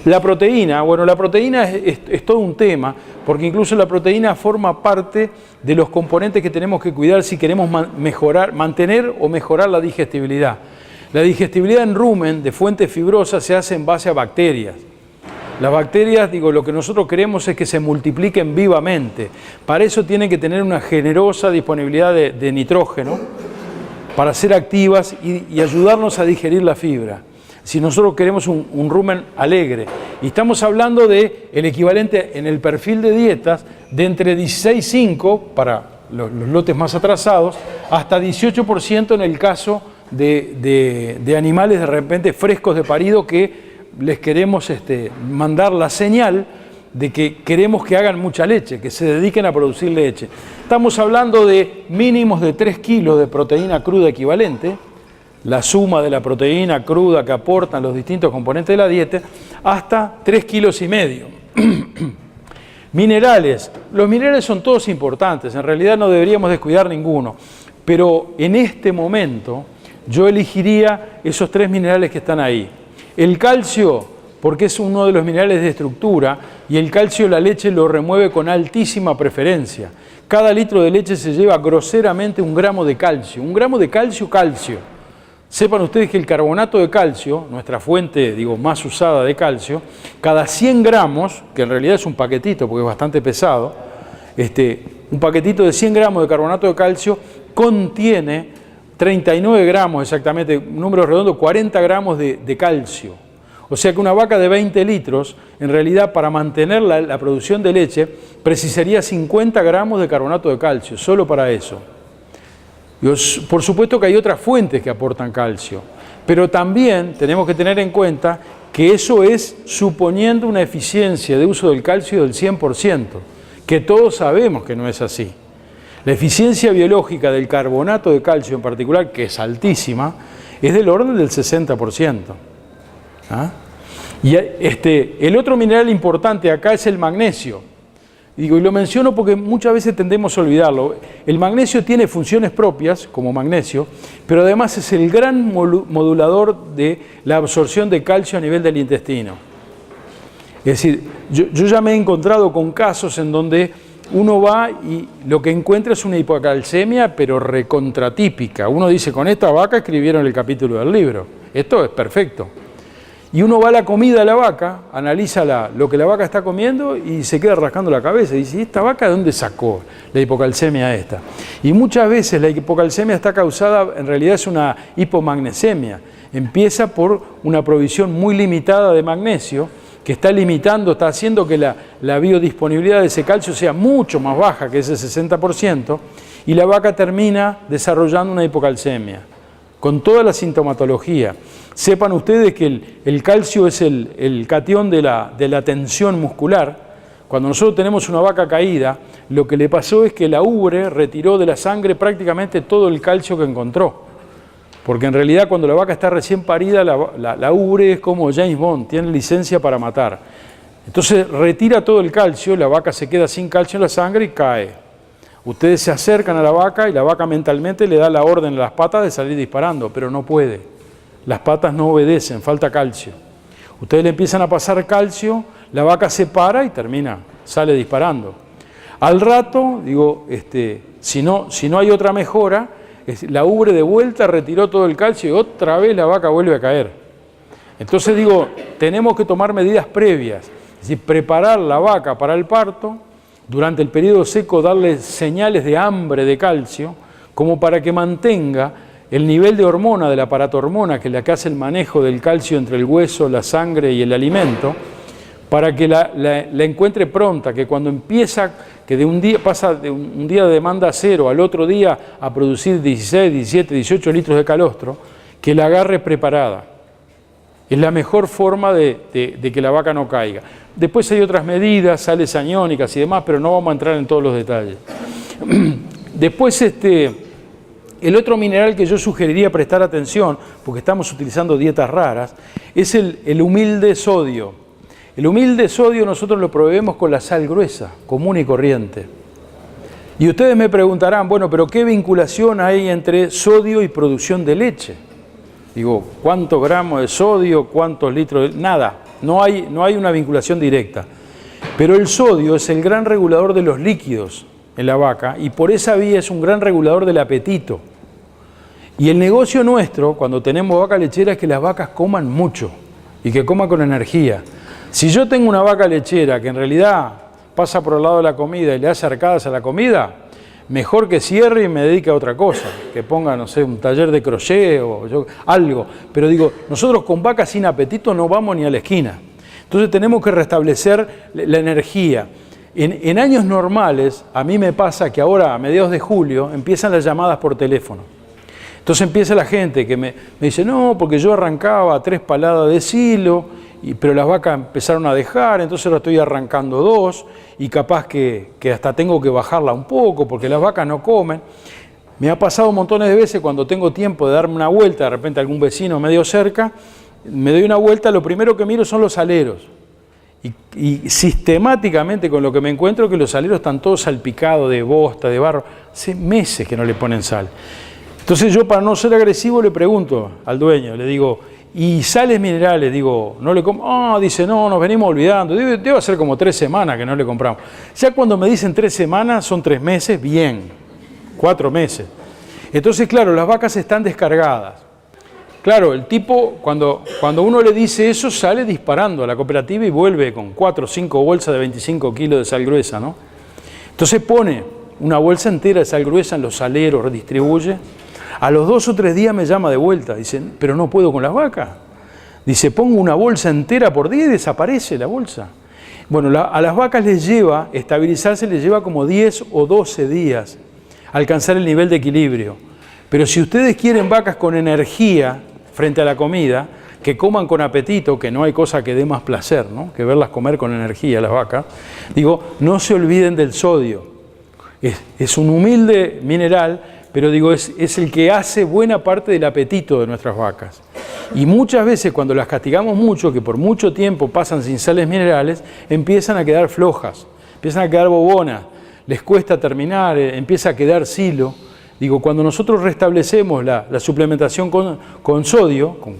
La proteína, bueno, la proteína es todo un tema, porque incluso la proteína forma parte de los componentes que tenemos que cuidar si queremos mantener o mejorar la digestibilidad. La digestibilidad en rumen de fuentes fibrosas se hace en base a bacterias. Las bacterias, digo, lo que nosotros queremos es que se multipliquen vivamente. Para eso tienen que tener una generosa disponibilidad de nitrógeno para ser activas y ayudarnos a digerir la fibra. Si nosotros queremos un rumen alegre, y estamos hablando de el equivalente en el perfil de dietas de entre 16,5 para los lotes más atrasados, hasta 18% en el caso de animales de repente frescos de parido que les queremos mandar la señal de que queremos que hagan mucha leche, que se dediquen a producir leche. Estamos hablando de mínimos de 3 kilos de proteína cruda equivalente, la suma de la proteína cruda que aportan los distintos componentes de la dieta, hasta 3,5 kilos. Minerales. Los minerales son todos importantes, en realidad no deberíamos descuidar ninguno, pero en este momento yo elegiría esos 3 minerales que están ahí. El calcio, porque es uno de los minerales de estructura, y el calcio la leche lo remueve con altísima preferencia. Cada litro de leche se lleva groseramente 1 gramo de calcio. 1 gramo de calcio. Sepan ustedes que el carbonato de calcio, nuestra fuente, digo, más usada de calcio, cada 100 gramos, que en realidad es un paquetito porque es bastante pesado, un paquetito de 100 gramos de carbonato de calcio contiene 39 gramos exactamente, número redondo, 40 gramos de calcio. O sea que una vaca de 20 litros, en realidad para mantener la producción de leche, precisaría 50 gramos de carbonato de calcio, solo para eso. Por supuesto que hay otras fuentes que aportan calcio, pero también tenemos que tener en cuenta que eso es suponiendo una eficiencia de uso del calcio del 100%, que todos sabemos que no es así. La eficiencia biológica del carbonato de calcio en particular, que es altísima, es del orden del 60%. ¿Ah? Y el otro mineral importante acá es el magnesio. Digo, y lo menciono porque muchas veces tendemos a olvidarlo. El magnesio tiene funciones propias, como magnesio, pero además es el gran modulador de la absorción de calcio a nivel del intestino. Es decir, yo ya me he encontrado con casos en donde uno va y lo que encuentra es una hipocalcemia, pero recontratípica. Uno dice, con esta vaca escribieron el capítulo del libro. Esto es perfecto. Y uno va a la comida de la vaca, analiza lo que la vaca está comiendo y se queda rascando la cabeza. Y dice, ¿y esta vaca de dónde sacó la hipocalcemia esta? Y muchas veces la hipocalcemia está causada, en realidad es una hipomagnesemia. Empieza por una provisión muy limitada de magnesio, que está haciendo que la biodisponibilidad de ese calcio sea mucho más baja que ese 60%, y la vaca termina desarrollando una hipocalcemia, con toda la sintomatología. Sepan ustedes que el calcio es el catión de la tensión muscular. Cuando nosotros tenemos una vaca caída, lo que le pasó es que la ubre retiró de la sangre prácticamente todo el calcio que encontró. Porque en realidad cuando la vaca está recién parida, la ubre es como James Bond, tiene licencia para matar. Entonces retira todo el calcio, la vaca se queda sin calcio en la sangre y cae. Ustedes se acercan a la vaca y la vaca mentalmente le da la orden a las patas de salir disparando, pero no puede. Las patas no obedecen, falta calcio. Ustedes le empiezan a pasar calcio, la vaca se para y sale disparando. Al rato, digo, si no hay otra mejora, la ubre de vuelta retiró todo el calcio y otra vez la vaca vuelve a caer. Entonces digo, tenemos que tomar medidas previas, es decir, preparar la vaca para el parto, durante el periodo seco darle señales de hambre de calcio, como para que mantenga el nivel de hormona, del aparato hormona, que es la que hace el manejo del calcio entre el hueso, la sangre y el alimento, para que la encuentre pronta, que cuando empieza, que de un día pasa de un día de demanda cero al otro día a producir 16, 17, 18 litros de calostro, que la agarre preparada. Es la mejor forma de que la vaca no caiga. Después hay otras medidas, sales aniónicas y demás, pero no vamos a entrar en todos los detalles. Después, el otro mineral que yo sugeriría prestar atención, porque estamos utilizando dietas raras, es el humilde sodio. El humilde sodio nosotros lo proveemos con la sal gruesa, común y corriente. Y ustedes me preguntarán, bueno, pero ¿qué vinculación hay entre sodio y producción de leche? Digo, ¿cuántos gramos de sodio? ¿Cuántos litros? Nada, no hay una vinculación directa. Pero el sodio es el gran regulador de los líquidos en la vaca y por esa vía es un gran regulador del apetito. Y el negocio nuestro, cuando tenemos vaca lechera, es que las vacas coman mucho y que coman con energía. Si yo tengo una vaca lechera que en realidad pasa por el lado de la comida y le hace arcadas a la comida, mejor que cierre y me dedique a otra cosa, que ponga, no sé, un taller de crochet o algo. Pero digo, nosotros con vacas sin apetito no vamos ni a la esquina. Entonces tenemos que restablecer la energía. En años normales, a mí me pasa que ahora, a mediados de julio, empiezan las llamadas por teléfono. Entonces empieza la gente que me dice, no, porque yo arrancaba 3 paladas de silo, pero las vacas empezaron a dejar, entonces ahora estoy arrancando 2 y capaz que hasta tengo que bajarla un poco porque las vacas no comen. Me ha pasado montones de veces cuando tengo tiempo de darme una vuelta, de repente algún vecino medio cerca, me doy una vuelta, lo primero que miro son los saleros. Y sistemáticamente con lo que me encuentro que los saleros están todos salpicados de bosta, de barro. Hace meses que no le ponen sal. Entonces yo, para no ser agresivo, le pregunto al dueño, le digo, ¿y sales minerales? Digo, no le compro. Ah, dice, no, nos venimos olvidando. Debe ser como 3 semanas que no le compramos. Ya cuando me dicen 3 semanas, son 3 meses, bien, 4 meses. Entonces, claro, las vacas están descargadas. Claro, el tipo, cuando uno le dice eso, sale disparando a la cooperativa y vuelve con 4 o 5 bolsas de 25 kilos de sal gruesa, ¿no? Entonces pone una bolsa entera de sal gruesa en los saleros, redistribuye. A los 2 o 3 días me llama de vuelta, dice, pero no puedo con las vacas. Dice, pongo una bolsa entera por día y desaparece la bolsa. Bueno, a las vacas les lleva, estabilizarse les lleva como 10 o 12 días alcanzar el nivel de equilibrio. Pero si ustedes quieren vacas con energía frente a la comida, que coman con apetito, que no hay cosa que dé más placer, ¿no?, que verlas comer con energía las vacas, digo, no se olviden del sodio. Es un humilde mineral, pero digo, es el que hace buena parte del apetito de nuestras vacas. Y muchas veces cuando las castigamos mucho, que por mucho tiempo pasan sin sales minerales, empiezan a quedar flojas, empiezan a quedar bobonas, les cuesta terminar, empieza a quedar silo. Digo, cuando nosotros restablecemos la suplementación con sodio, con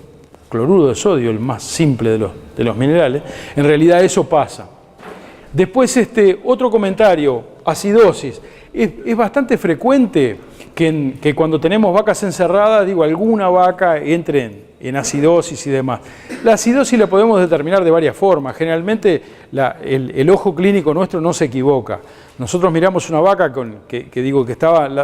cloruro de sodio, el más simple de los minerales, en realidad eso pasa. Después, otro comentario, acidosis. Es bastante frecuente que cuando tenemos vacas encerradas, digo, alguna vaca entre en acidosis y demás. La acidosis la podemos determinar de varias formas. Generalmente el ojo clínico nuestro no se equivoca. Nosotros miramos una vaca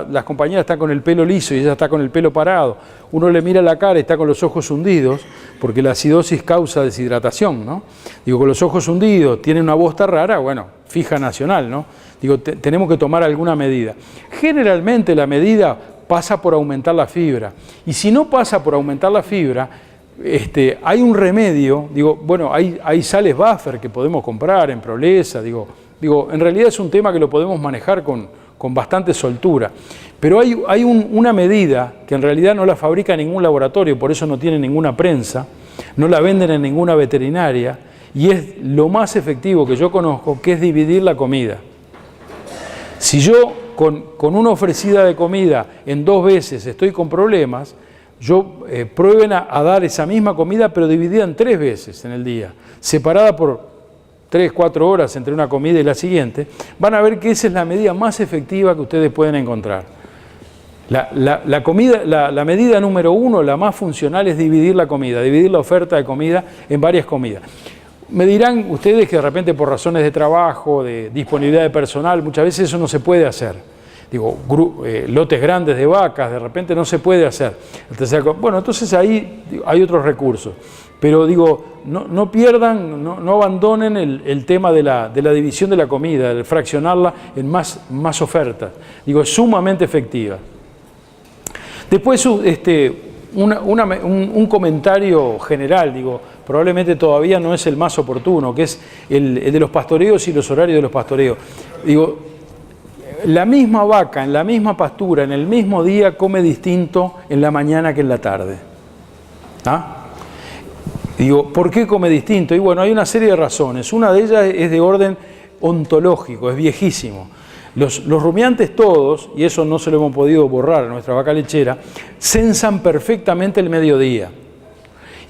las compañeras están con el pelo liso y ella está con el pelo parado. Uno le mira la cara y está con los ojos hundidos, porque la acidosis causa deshidratación, ¿no? Digo, con los ojos hundidos, tiene una bosta rara, bueno, fija nacional, ¿no? Digo, tenemos que tomar alguna medida. Generalmente la medida pasa por aumentar la fibra. Y si no pasa por aumentar la fibra, hay un remedio, digo, bueno, hay sales buffer que podemos comprar en Prolesa, digo, en realidad es un tema que lo podemos manejar con bastante soltura. Pero hay una medida que en realidad no la fabrica ningún laboratorio, por eso no tiene ninguna prensa, no la venden en ninguna veterinaria, y es lo más efectivo que yo conozco, que es dividir la comida. Si yo con una ofrecida de comida en 2 veces estoy con problemas, prueben a dar esa misma comida pero dividida en 3 veces en el día, separada por 3-4 horas entre una comida y la siguiente, van a ver que esa es la medida más efectiva que ustedes pueden encontrar. La medida número 1, la más funcional, es dividir la comida, dividir la oferta de comida en varias comidas. Me dirán ustedes que de repente por razones de trabajo, de disponibilidad de personal, muchas veces eso no se puede hacer. Digo, lotes grandes de vacas, de repente no se puede hacer. Bueno, entonces ahí hay otros recursos. Pero digo, no pierdan, no abandonen el tema de la división de la comida, de fraccionarla en más ofertas. Digo, es sumamente efectiva. Después, un comentario general, digo, probablemente todavía no es el más oportuno, que es el de los pastoreos y los horarios de los pastoreos. Digo, la misma vaca en la misma pastura, en el mismo día, come distinto en la mañana que en la tarde. ¿Ah? Digo, ¿por qué come distinto? Y bueno, hay una serie de razones. Una de ellas es de orden ontológico, es viejísimo. Los rumiantes todos, y eso no se lo hemos podido borrar a nuestra vaca lechera, censan perfectamente el mediodía.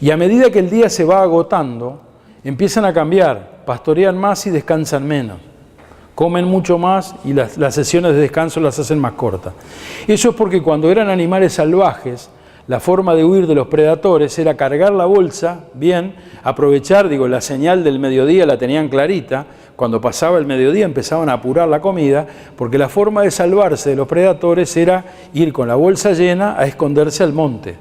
Y a medida que el día se va agotando, empiezan a cambiar, pastorean más y descansan menos. Comen mucho más y las sesiones de descanso las hacen más cortas. Eso es porque cuando eran animales salvajes, la forma de huir de los predadores era cargar la bolsa, bien, aprovechar, digo, la señal del mediodía la tenían clarita, cuando pasaba el mediodía empezaban a apurar la comida, porque la forma de salvarse de los predadores era ir con la bolsa llena a esconderse al monte.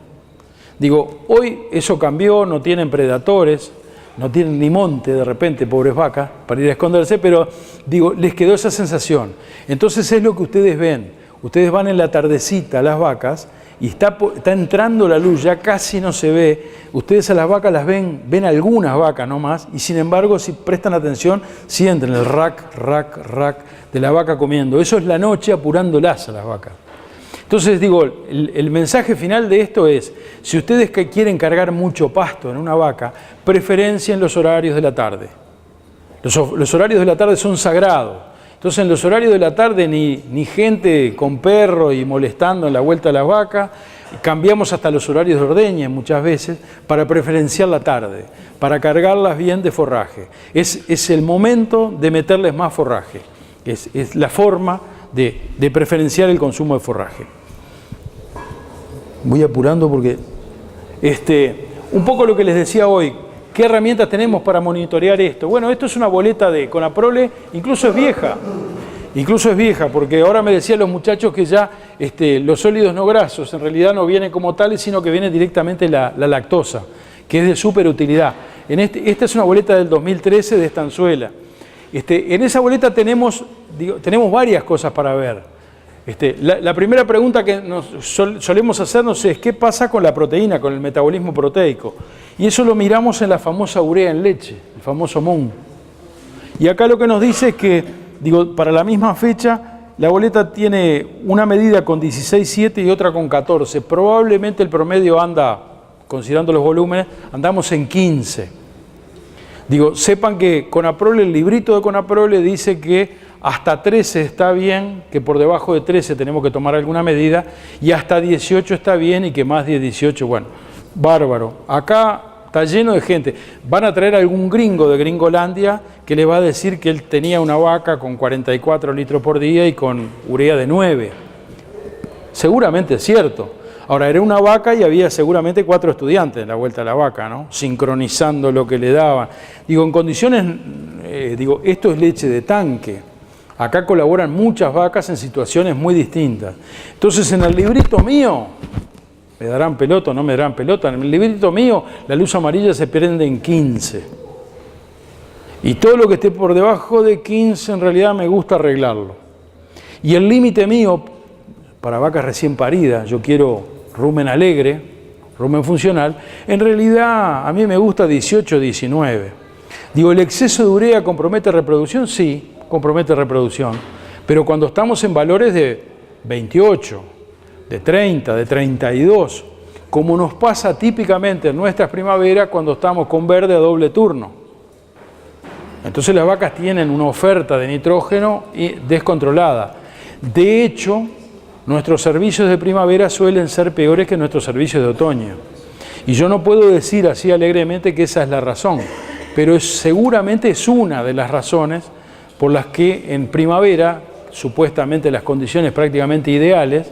Digo, hoy eso cambió, no tienen predadores, no tienen ni monte de repente, pobres vacas, para ir a esconderse, pero digo, les quedó esa sensación. Entonces es lo que ustedes ven. Ustedes van en la tardecita a las vacas y está entrando la luz, ya casi no se ve. Ustedes a las vacas las ven algunas vacas nomás, y sin embargo, si prestan atención, sienten el rac, rac, rac de la vaca comiendo. Eso es la noche apurándolas a las vacas. Entonces digo, el mensaje final de esto es, si ustedes quieren cargar mucho pasto en una vaca, preferencia en los horarios de la tarde. Los horarios de la tarde son sagrados. Entonces en los horarios de la tarde ni gente con perro y molestando en la vuelta a las vacas, cambiamos hasta los horarios de ordeña muchas veces para preferenciar la tarde, para cargarlas bien de forraje. Es el momento de meterles más forraje, es la forma de preferenciar el consumo de forraje. Voy apurando porque un poco lo que les decía hoy, ¿qué herramientas tenemos para monitorear esto? Bueno, esto es una boleta de Conaprole, incluso es vieja, porque ahora me decían los muchachos que ya los sólidos no grasos en realidad no vienen como tales, sino que viene directamente la lactosa, que es de súper utilidad. Esta es una boleta del 2013 de Estanzuela. En esa boleta tenemos varias cosas para ver. La primera pregunta que solemos hacernos es ¿qué pasa con la proteína, con el metabolismo proteico? Y eso lo miramos en la famosa urea en leche, el famoso MON. Y acá lo que nos dice es que, para la misma fecha, la boleta tiene una medida con 16,7 y otra con 14. Probablemente el promedio anda, considerando los volúmenes, andamos en 15. Sepan que Conaprole, el librito de Conaprole dice que hasta 13 está bien, que por debajo de 13 tenemos que tomar alguna medida, y hasta 18 está bien y que más de 18, bueno, bárbaro. Acá está lleno de gente. Van a traer algún gringo de Gringolandia que le va a decir que él tenía una vaca con 44 litros por día y con urea de 9. Seguramente es cierto. Ahora, era una vaca y había seguramente 4 estudiantes en la vuelta a la vaca, ¿no? Sincronizando lo que le daban. En condiciones, esto es leche de tanque. Acá colaboran muchas vacas en situaciones muy distintas. Entonces, en el librito mío, ¿me darán pelota o no me darán pelota? En el librito mío, la luz amarilla se prende en 15. Y todo lo que esté por debajo de 15, en realidad me gusta arreglarlo. Y el límite mío, para vacas recién paridas, yo quiero rumen alegre, rumen funcional, en realidad a mí me gusta 18, 19. ¿El exceso de urea compromete reproducción? Sí, compromete reproducción. Pero cuando estamos en valores de 28, de 30, de 32, como nos pasa típicamente en nuestras primaveras cuando estamos con verde a doble turno. Entonces las vacas tienen una oferta de nitrógeno descontrolada. De hecho, nuestros servicios de primavera suelen ser peores que nuestros servicios de otoño. Y yo no puedo decir así alegremente que esa es la razón, pero seguramente es una de las razones por las que en primavera, supuestamente las condiciones prácticamente ideales,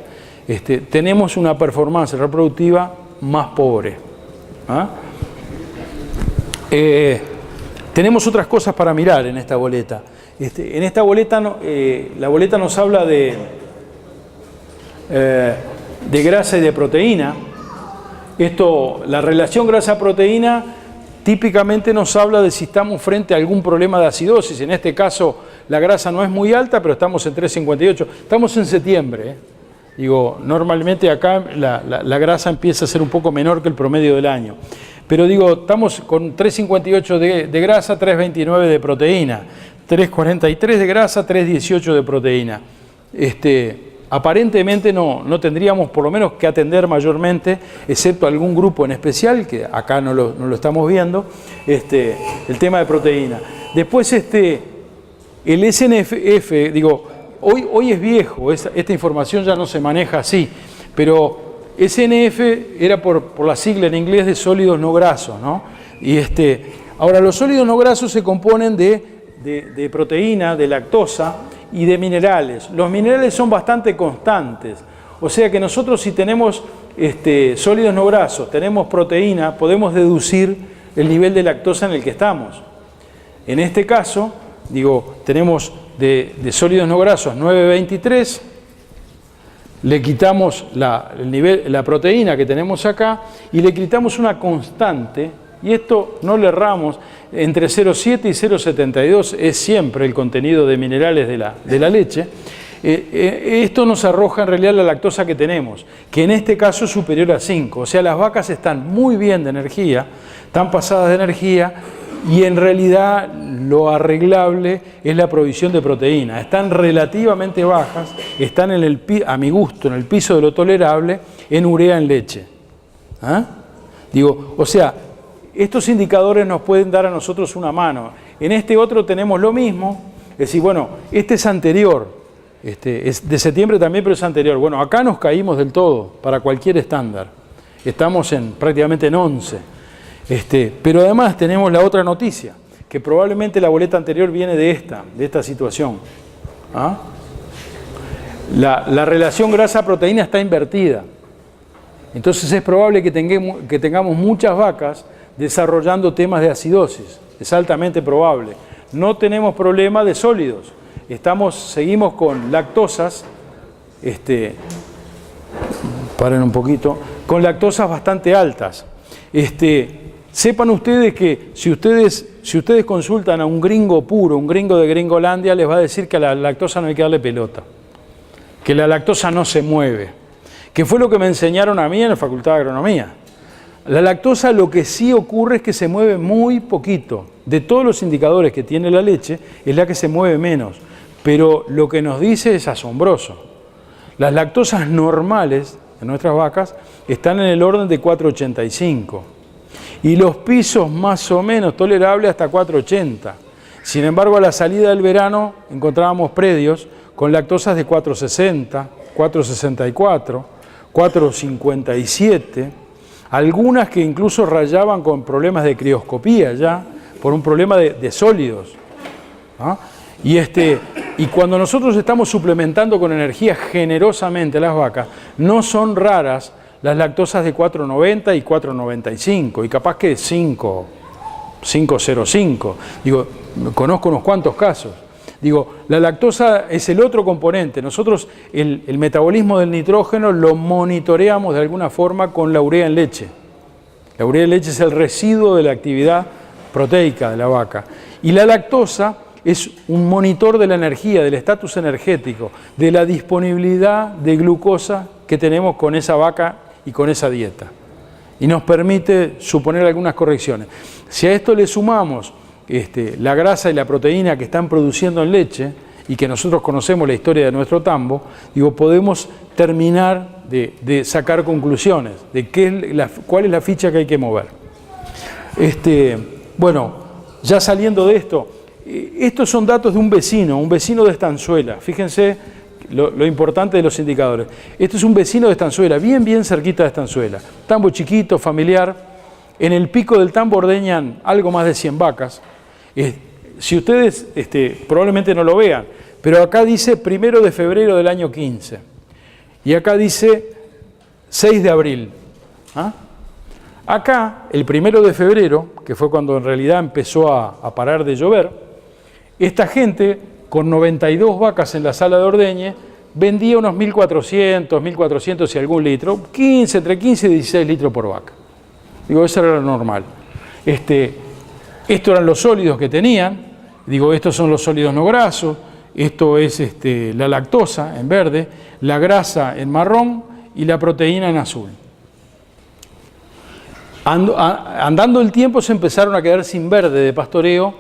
tenemos una performance reproductiva más pobre. ¿Ah? Tenemos otras cosas para mirar en esta boleta. En esta boleta, la boleta nos habla de grasa y de proteína. La relación grasa-proteína típicamente nos habla de si estamos frente a algún problema de acidosis. En este caso la grasa no es muy alta, pero estamos en 3,58. Estamos en septiembre, ¿eh? Digo, normalmente acá la grasa empieza a ser un poco menor que el promedio del año. Pero digo, estamos con 3,58 de grasa, 3,29 de proteína, 3,43 de grasa, 3,18 de proteína. Aparentemente no tendríamos por lo menos que atender mayormente, excepto algún grupo en especial, que acá no lo estamos viendo, el tema de proteína. Después el SNF, digo, hoy es viejo, esta información ya no se maneja así, pero SNF era por la sigla en inglés de sólidos no grasos, ¿no? Y ahora los sólidos no grasos se componen de proteína, de lactosa y de minerales. Los minerales son bastante constantes, o sea que nosotros si tenemos sólidos no grasos, tenemos proteína, podemos deducir el nivel de lactosa en el que estamos. En este caso, digo, tenemos de sólidos no grasos 9,23, le quitamos la proteína que tenemos acá y le quitamos una constante, y esto no le erramos, entre 0,7 y 0,72 es siempre el contenido de minerales de la leche. Esto nos arroja en realidad la lactosa que tenemos, que en este caso es superior a 5, o sea, las vacas están muy bien de energía, están pasadas de energía, y en realidad lo arreglable es la provisión de proteína. Están relativamente bajas, están a mi gusto, en el piso de lo tolerable, en urea en leche. ¿Ah? Digo, o sea, estos indicadores nos pueden dar a nosotros una mano. En este otro tenemos lo mismo, es decir, bueno, este es anterior, es de septiembre también, pero es anterior. Bueno, acá nos caímos del todo para cualquier estándar. Estamos prácticamente en 11. Pero además tenemos la otra noticia, que probablemente la boleta anterior viene de esta situación. ¿Ah? La relación grasa-proteína está invertida. Entonces es probable que tengamos muchas vacas desarrollando temas de acidosis. Es altamente probable. No tenemos problema de sólidos. Seguimos con lactosas, paren un poquito, con lactosas bastante altas. Sepan ustedes que si ustedes consultan a un gringo puro, un gringo de Gringolandia, les va a decir que a la lactosa no hay que darle pelota, que la lactosa no se mueve, que fue lo que me enseñaron a mí en la Facultad de Agronomía. La lactosa lo que sí ocurre es que se mueve muy poquito. De todos los indicadores que tiene la leche, es la que se mueve menos, pero lo que nos dice es asombroso. Las lactosas normales de nuestras vacas están en el orden de 4,85. Y los pisos más o menos tolerables hasta 4,80. Sin embargo, a la salida del verano encontrábamos predios con lactosas de 4,60, 4,64, 4,57, algunas que incluso rayaban con problemas de crioscopía ya, por un problema de sólidos. ¿Ah? Y cuando nosotros estamos suplementando con energía generosamente a las vacas, no son raras las lactosas de 4,90 y 4,95, y capaz que 5,05. Digo, conozco unos cuantos casos. Digo, la lactosa es el otro componente. Nosotros el metabolismo del nitrógeno lo monitoreamos de alguna forma con la urea en leche. La urea en leche es el residuo de la actividad proteica de la vaca. Y la lactosa es un monitor de la energía, del estatus energético, de la disponibilidad de glucosa que tenemos con esa vaca y con esa dieta. Y nos permite suponer algunas correcciones. Si a esto le sumamos la grasa y la proteína que están produciendo en leche, y que nosotros conocemos la historia de nuestro tambo, digo, podemos terminar de sacar conclusiones de cuál es la ficha que hay que mover. Bueno, ya saliendo de esto, estos son datos de un vecino de Estanzuela. Fíjense lo importante de los indicadores. Este es un vecino de Estanzuela, bien cerquita de Estanzuela. Tambo chiquito, familiar. En el pico del tambo ordeñan algo más de 100 vacas. Si ustedes probablemente no lo vean, pero acá dice 1 de febrero del año 15. Y acá dice 6 de abril. ¿Ah? Acá, el 1 de febrero, que fue cuando en realidad empezó a parar de llover, esta gente, con 92 vacas en la sala de ordeñe, vendía unos 1.400 y algún litro, entre 15 y 16 litros por vaca. Digo, eso era lo normal. Estos eran los sólidos que tenían, digo, estos son los sólidos no grasos, esto es la lactosa en verde, la grasa en marrón y la proteína en azul. Andando el tiempo se empezaron a quedar sin verde de pastoreo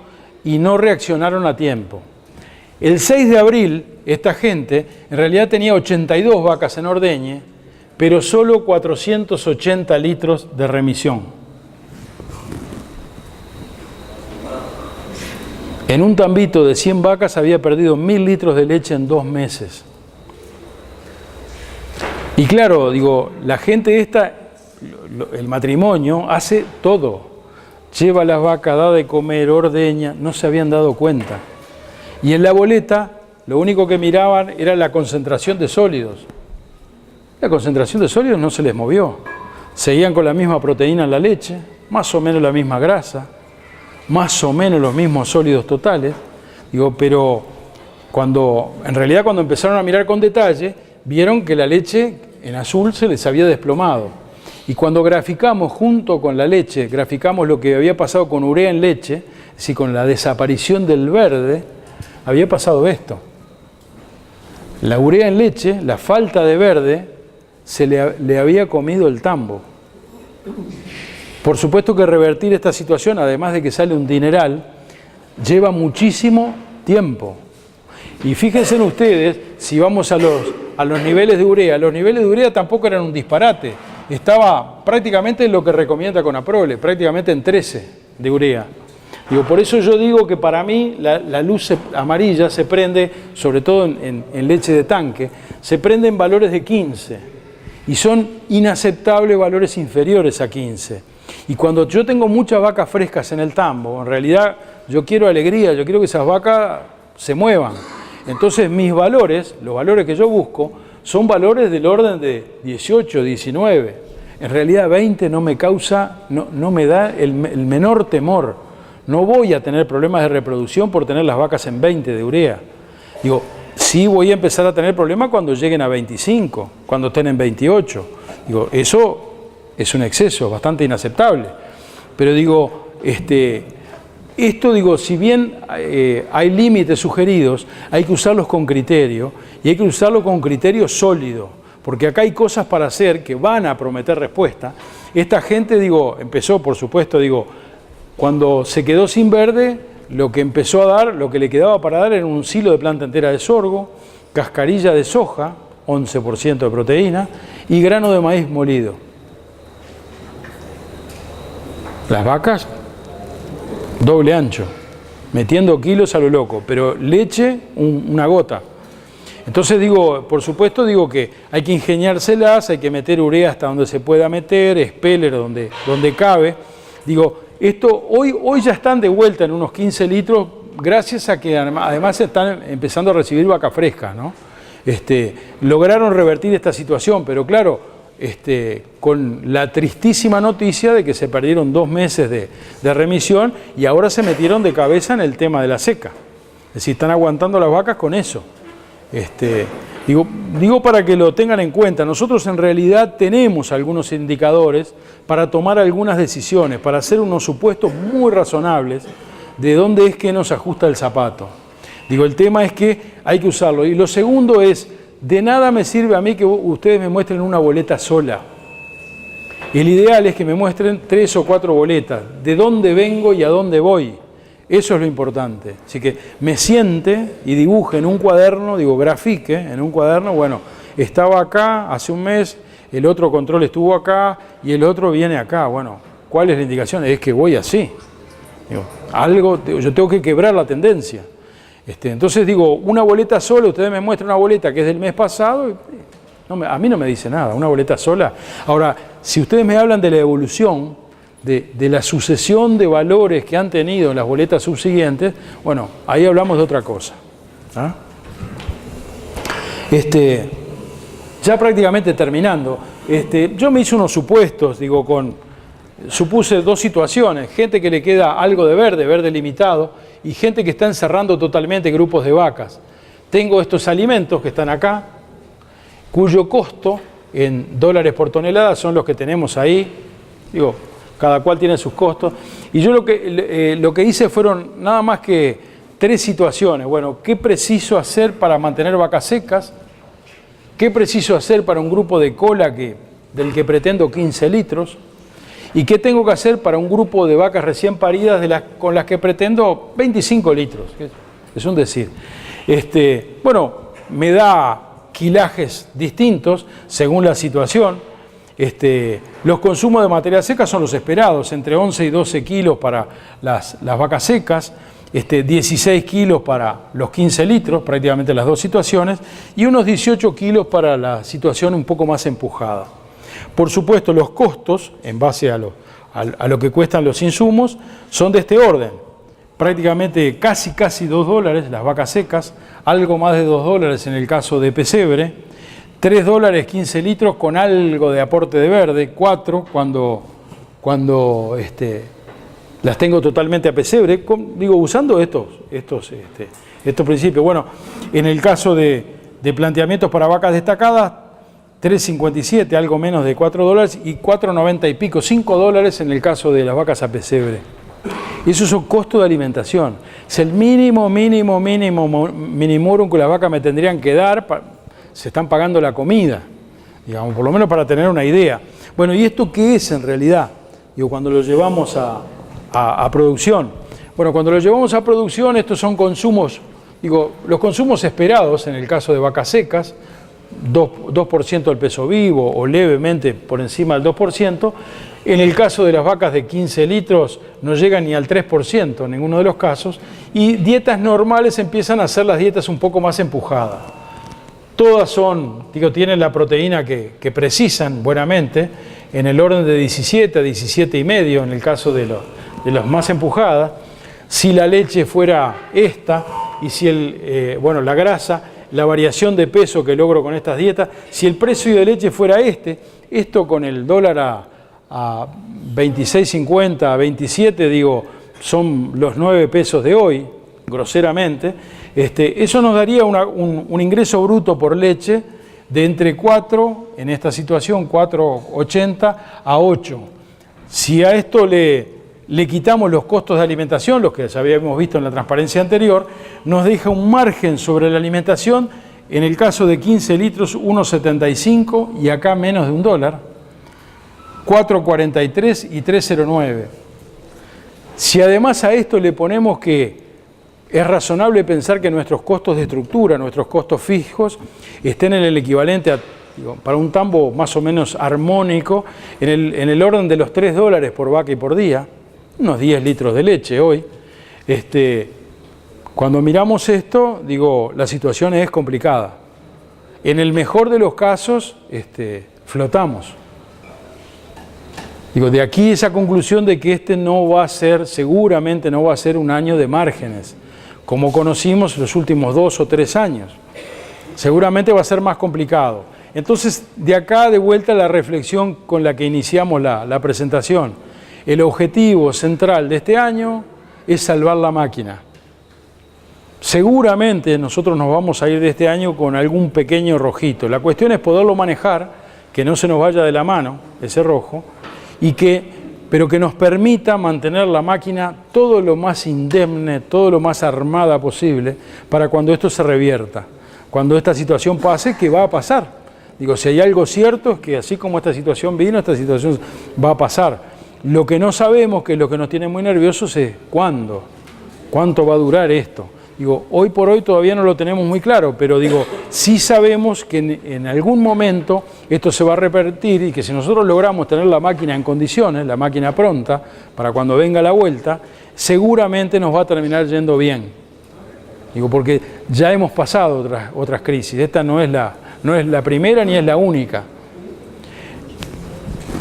y no reaccionaron a tiempo. El 6 de abril, esta gente en realidad tenía 82 vacas en ordeñe, pero solo 480 litros de remisión. En un tambito de 100 vacas había perdido 1000 litros de leche en 2 meses. Y claro, digo, la gente esta, el matrimonio, hace todo. Lleva las vacas, da de comer, ordeña, no se habían dado cuenta. Y en la boleta, lo único que miraban era la concentración de sólidos. La concentración de sólidos no se les movió. Seguían con la misma proteína en la leche, más o menos la misma grasa, más o menos los mismos sólidos totales. Digo, pero en realidad cuando empezaron a mirar con detalle, vieron que la leche en azul se les había desplomado. Y cuando graficamos junto con la leche, graficamos lo que había pasado con urea en leche, es decir, con la desaparición del verde, había pasado esto. La urea en leche, la falta de verde, le había comido el tambo. Por supuesto que revertir esta situación, además de que sale un dineral, lleva muchísimo tiempo. Y fíjense en ustedes, si vamos a los niveles de urea tampoco eran un disparate. Estaba prácticamente en lo que recomienda Conaprole, prácticamente en 13 de urea. Digo, por eso yo digo que para mí la luz amarilla se prende, sobre todo en leche de tanque, se prende en valores de 15 y son inaceptables valores inferiores a 15. Y cuando yo tengo muchas vacas frescas en el tambo, en realidad yo quiero alegría, yo quiero que esas vacas se muevan. Entonces mis valores, los valores que yo busco, son valores del orden de 18, 19. En realidad 20 no me causa, no me da el menor temor. No voy a tener problemas de reproducción por tener las vacas en 20 de urea. Digo, sí voy a empezar a tener problemas cuando lleguen a 25, cuando estén en 28. Digo, eso es un exceso bastante inaceptable. Pero digo, esto digo, si bien hay límites sugeridos, hay que usarlos con criterio y hay que usarlo con criterio sólido, porque acá hay cosas para hacer que van a prometer respuesta. Esta gente, digo, empezó, por supuesto, digo, cuando se quedó sin verde, lo que empezó a dar, lo que le quedaba para dar era un silo de planta entera de sorgo, cascarilla de soja, 11% de proteína, y grano de maíz molido. Las vacas, doble ancho, metiendo kilos a lo loco, pero leche, una gota. Entonces digo, por supuesto digo que hay que ingeniárselas, hay que meter urea hasta donde se pueda meter, expeller donde cabe. Digo, esto hoy ya están de vuelta en unos 15 litros, gracias a que además están empezando a recibir vaca fresca, ¿no? Lograron revertir esta situación, pero claro, con la tristísima noticia de que se perdieron 2 meses de remisión y ahora se metieron de cabeza en el tema de la seca. Es decir, están aguantando las vacas con eso. Digo para que lo tengan en cuenta, nosotros en realidad tenemos algunos indicadores para tomar algunas decisiones, para hacer unos supuestos muy razonables de dónde es que nos ajusta el zapato. Digo, el tema es que hay que usarlo. Y lo segundo es, de nada me sirve a mí que ustedes me muestren una boleta sola. El ideal es que me muestren 3 o 4 boletas, de dónde vengo y a dónde voy. Eso es lo importante. Así que me siente y dibuje en un cuaderno, digo, grafique en un cuaderno, bueno, estaba acá hace un mes, el otro control estuvo acá y el otro viene acá. Bueno, ¿cuál es la indicación? Es que voy así. Digo, yo tengo que quebrar la tendencia. Entonces digo, una boleta sola, ustedes me muestran una boleta que es del mes pasado, a mí no me dice nada, una boleta sola. Ahora, si ustedes me hablan de la evolución, de la sucesión de valores que han tenido en las boletas subsiguientes, bueno, ahí hablamos de otra cosa. ¿Ah? Ya prácticamente terminando, yo me hice unos supuestos, digo, supuse 2 situaciones, gente que le queda algo de verde limitado, y gente que está encerrando totalmente grupos de vacas. Tengo estos alimentos que están acá, cuyo costo en dólares por tonelada son los que tenemos ahí. Digo, cada cual tiene sus costos. Y yo lo que hice fueron nada más que 3 situaciones. Bueno, ¿qué preciso hacer para mantener vacas secas? ¿Qué preciso hacer para un grupo de cola del que pretendo 15 litros? ¿Y qué tengo que hacer para un grupo de vacas recién paridas con las que pretendo 25 litros? Es un decir. Bueno, me da quilajes distintos según la situación. Los consumos de materia seca son los esperados, entre 11 y 12 kilos para las vacas secas, 16 kilos para los 15 litros, prácticamente las dos situaciones, y unos 18 kilos para la situación un poco más empujada. Por supuesto, los costos, en base a lo que cuestan los insumos, son de este orden. Prácticamente casi $2 las vacas secas, algo más de $2 en el caso de pesebre, $3 15 litros con algo de aporte de verde, 4 cuando las tengo totalmente a pesebre, usando estos principios. Bueno, en el caso de planteamientos para vacas destacadas, $3.57, algo menos de $4, y $4.90 y pico, $5 en el caso de las vacas a pesebre. Esos son costos de alimentación. Es el minimorum que las vacas me tendrían que dar, se están pagando la comida, digamos, por lo menos para tener una idea. Bueno, ¿y esto qué es en realidad? Cuando lo llevamos a producción. Bueno, cuando lo llevamos a producción, estos son consumos, los consumos esperados en el caso de vacas secas, 2% del peso vivo o levemente por encima del 2%. En el caso de las vacas de 15 litros no llega ni al 3% en ninguno de los casos. Y dietas normales empiezan a ser las dietas un poco más empujadas. Todas tienen la proteína que precisan buenamente, en el orden de 17 a 17,5 en el caso de las más empujadas. Si la leche fuera esta y si la grasa, la variación de peso que logro con estas dietas, si el precio de leche fuera esto con el dólar a 26.50, a 27, son los 9 pesos de hoy, groseramente, eso nos daría un ingreso bruto por leche de entre 4, en esta situación, 4.80 a 8. Si a esto le quitamos los costos de alimentación, los que ya habíamos visto en la transparencia anterior, nos deja un margen sobre la alimentación, en el caso de 15 litros, 1.75 y acá menos de $1, 4.43 y 3.09. Si además a esto le ponemos que es razonable pensar que nuestros costos de estructura, nuestros costos fijos, estén en el equivalente para un tambo más o menos armónico, en el orden de los $3 por vaca y por día, unos 10 litros de leche hoy. Cuando miramos esto, la situación es complicada. En el mejor de los casos, flotamos. De aquí esa conclusión de que seguramente no va a ser un año de márgenes, como conocimos los últimos 2 o 3 años. Seguramente va a ser más complicado. Entonces, de acá de vuelta la reflexión con la que iniciamos la presentación. El objetivo central de este año es salvar la máquina. Seguramente nosotros nos vamos a ir de este año con algún pequeño rojito. La cuestión es poderlo manejar, que no se nos vaya de la mano ese rojo, pero que nos permita mantener la máquina todo lo más indemne, todo lo más armada posible para cuando esto se revierta. Cuando esta situación pase, ¿qué va a pasar? Si hay algo cierto es que así como esta situación vino, esta situación va a pasar. Lo que no sabemos, que es lo que nos tiene muy nerviosos, es cuánto va a durar esto. Hoy por hoy todavía no lo tenemos muy claro, pero sí sabemos que en algún momento esto se va a repetir y que si nosotros logramos tener la máquina en condiciones, la máquina pronta, para cuando venga la vuelta, seguramente nos va a terminar yendo bien. Porque ya hemos pasado otras crisis, esta no es la primera ni es la única.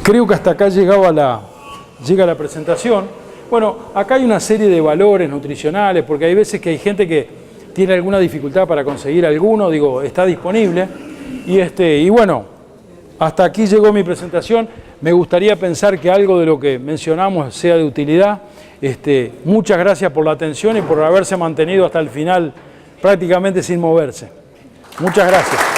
Creo que hasta acá llega la presentación. Bueno, acá hay una serie de valores nutricionales, porque hay veces que hay gente que tiene alguna dificultad para conseguir alguno, está disponible. Y bueno, hasta aquí llegó mi presentación. Me gustaría pensar que algo de lo que mencionamos sea de utilidad. Muchas gracias por la atención y por haberse mantenido hasta el final prácticamente sin moverse. Muchas gracias.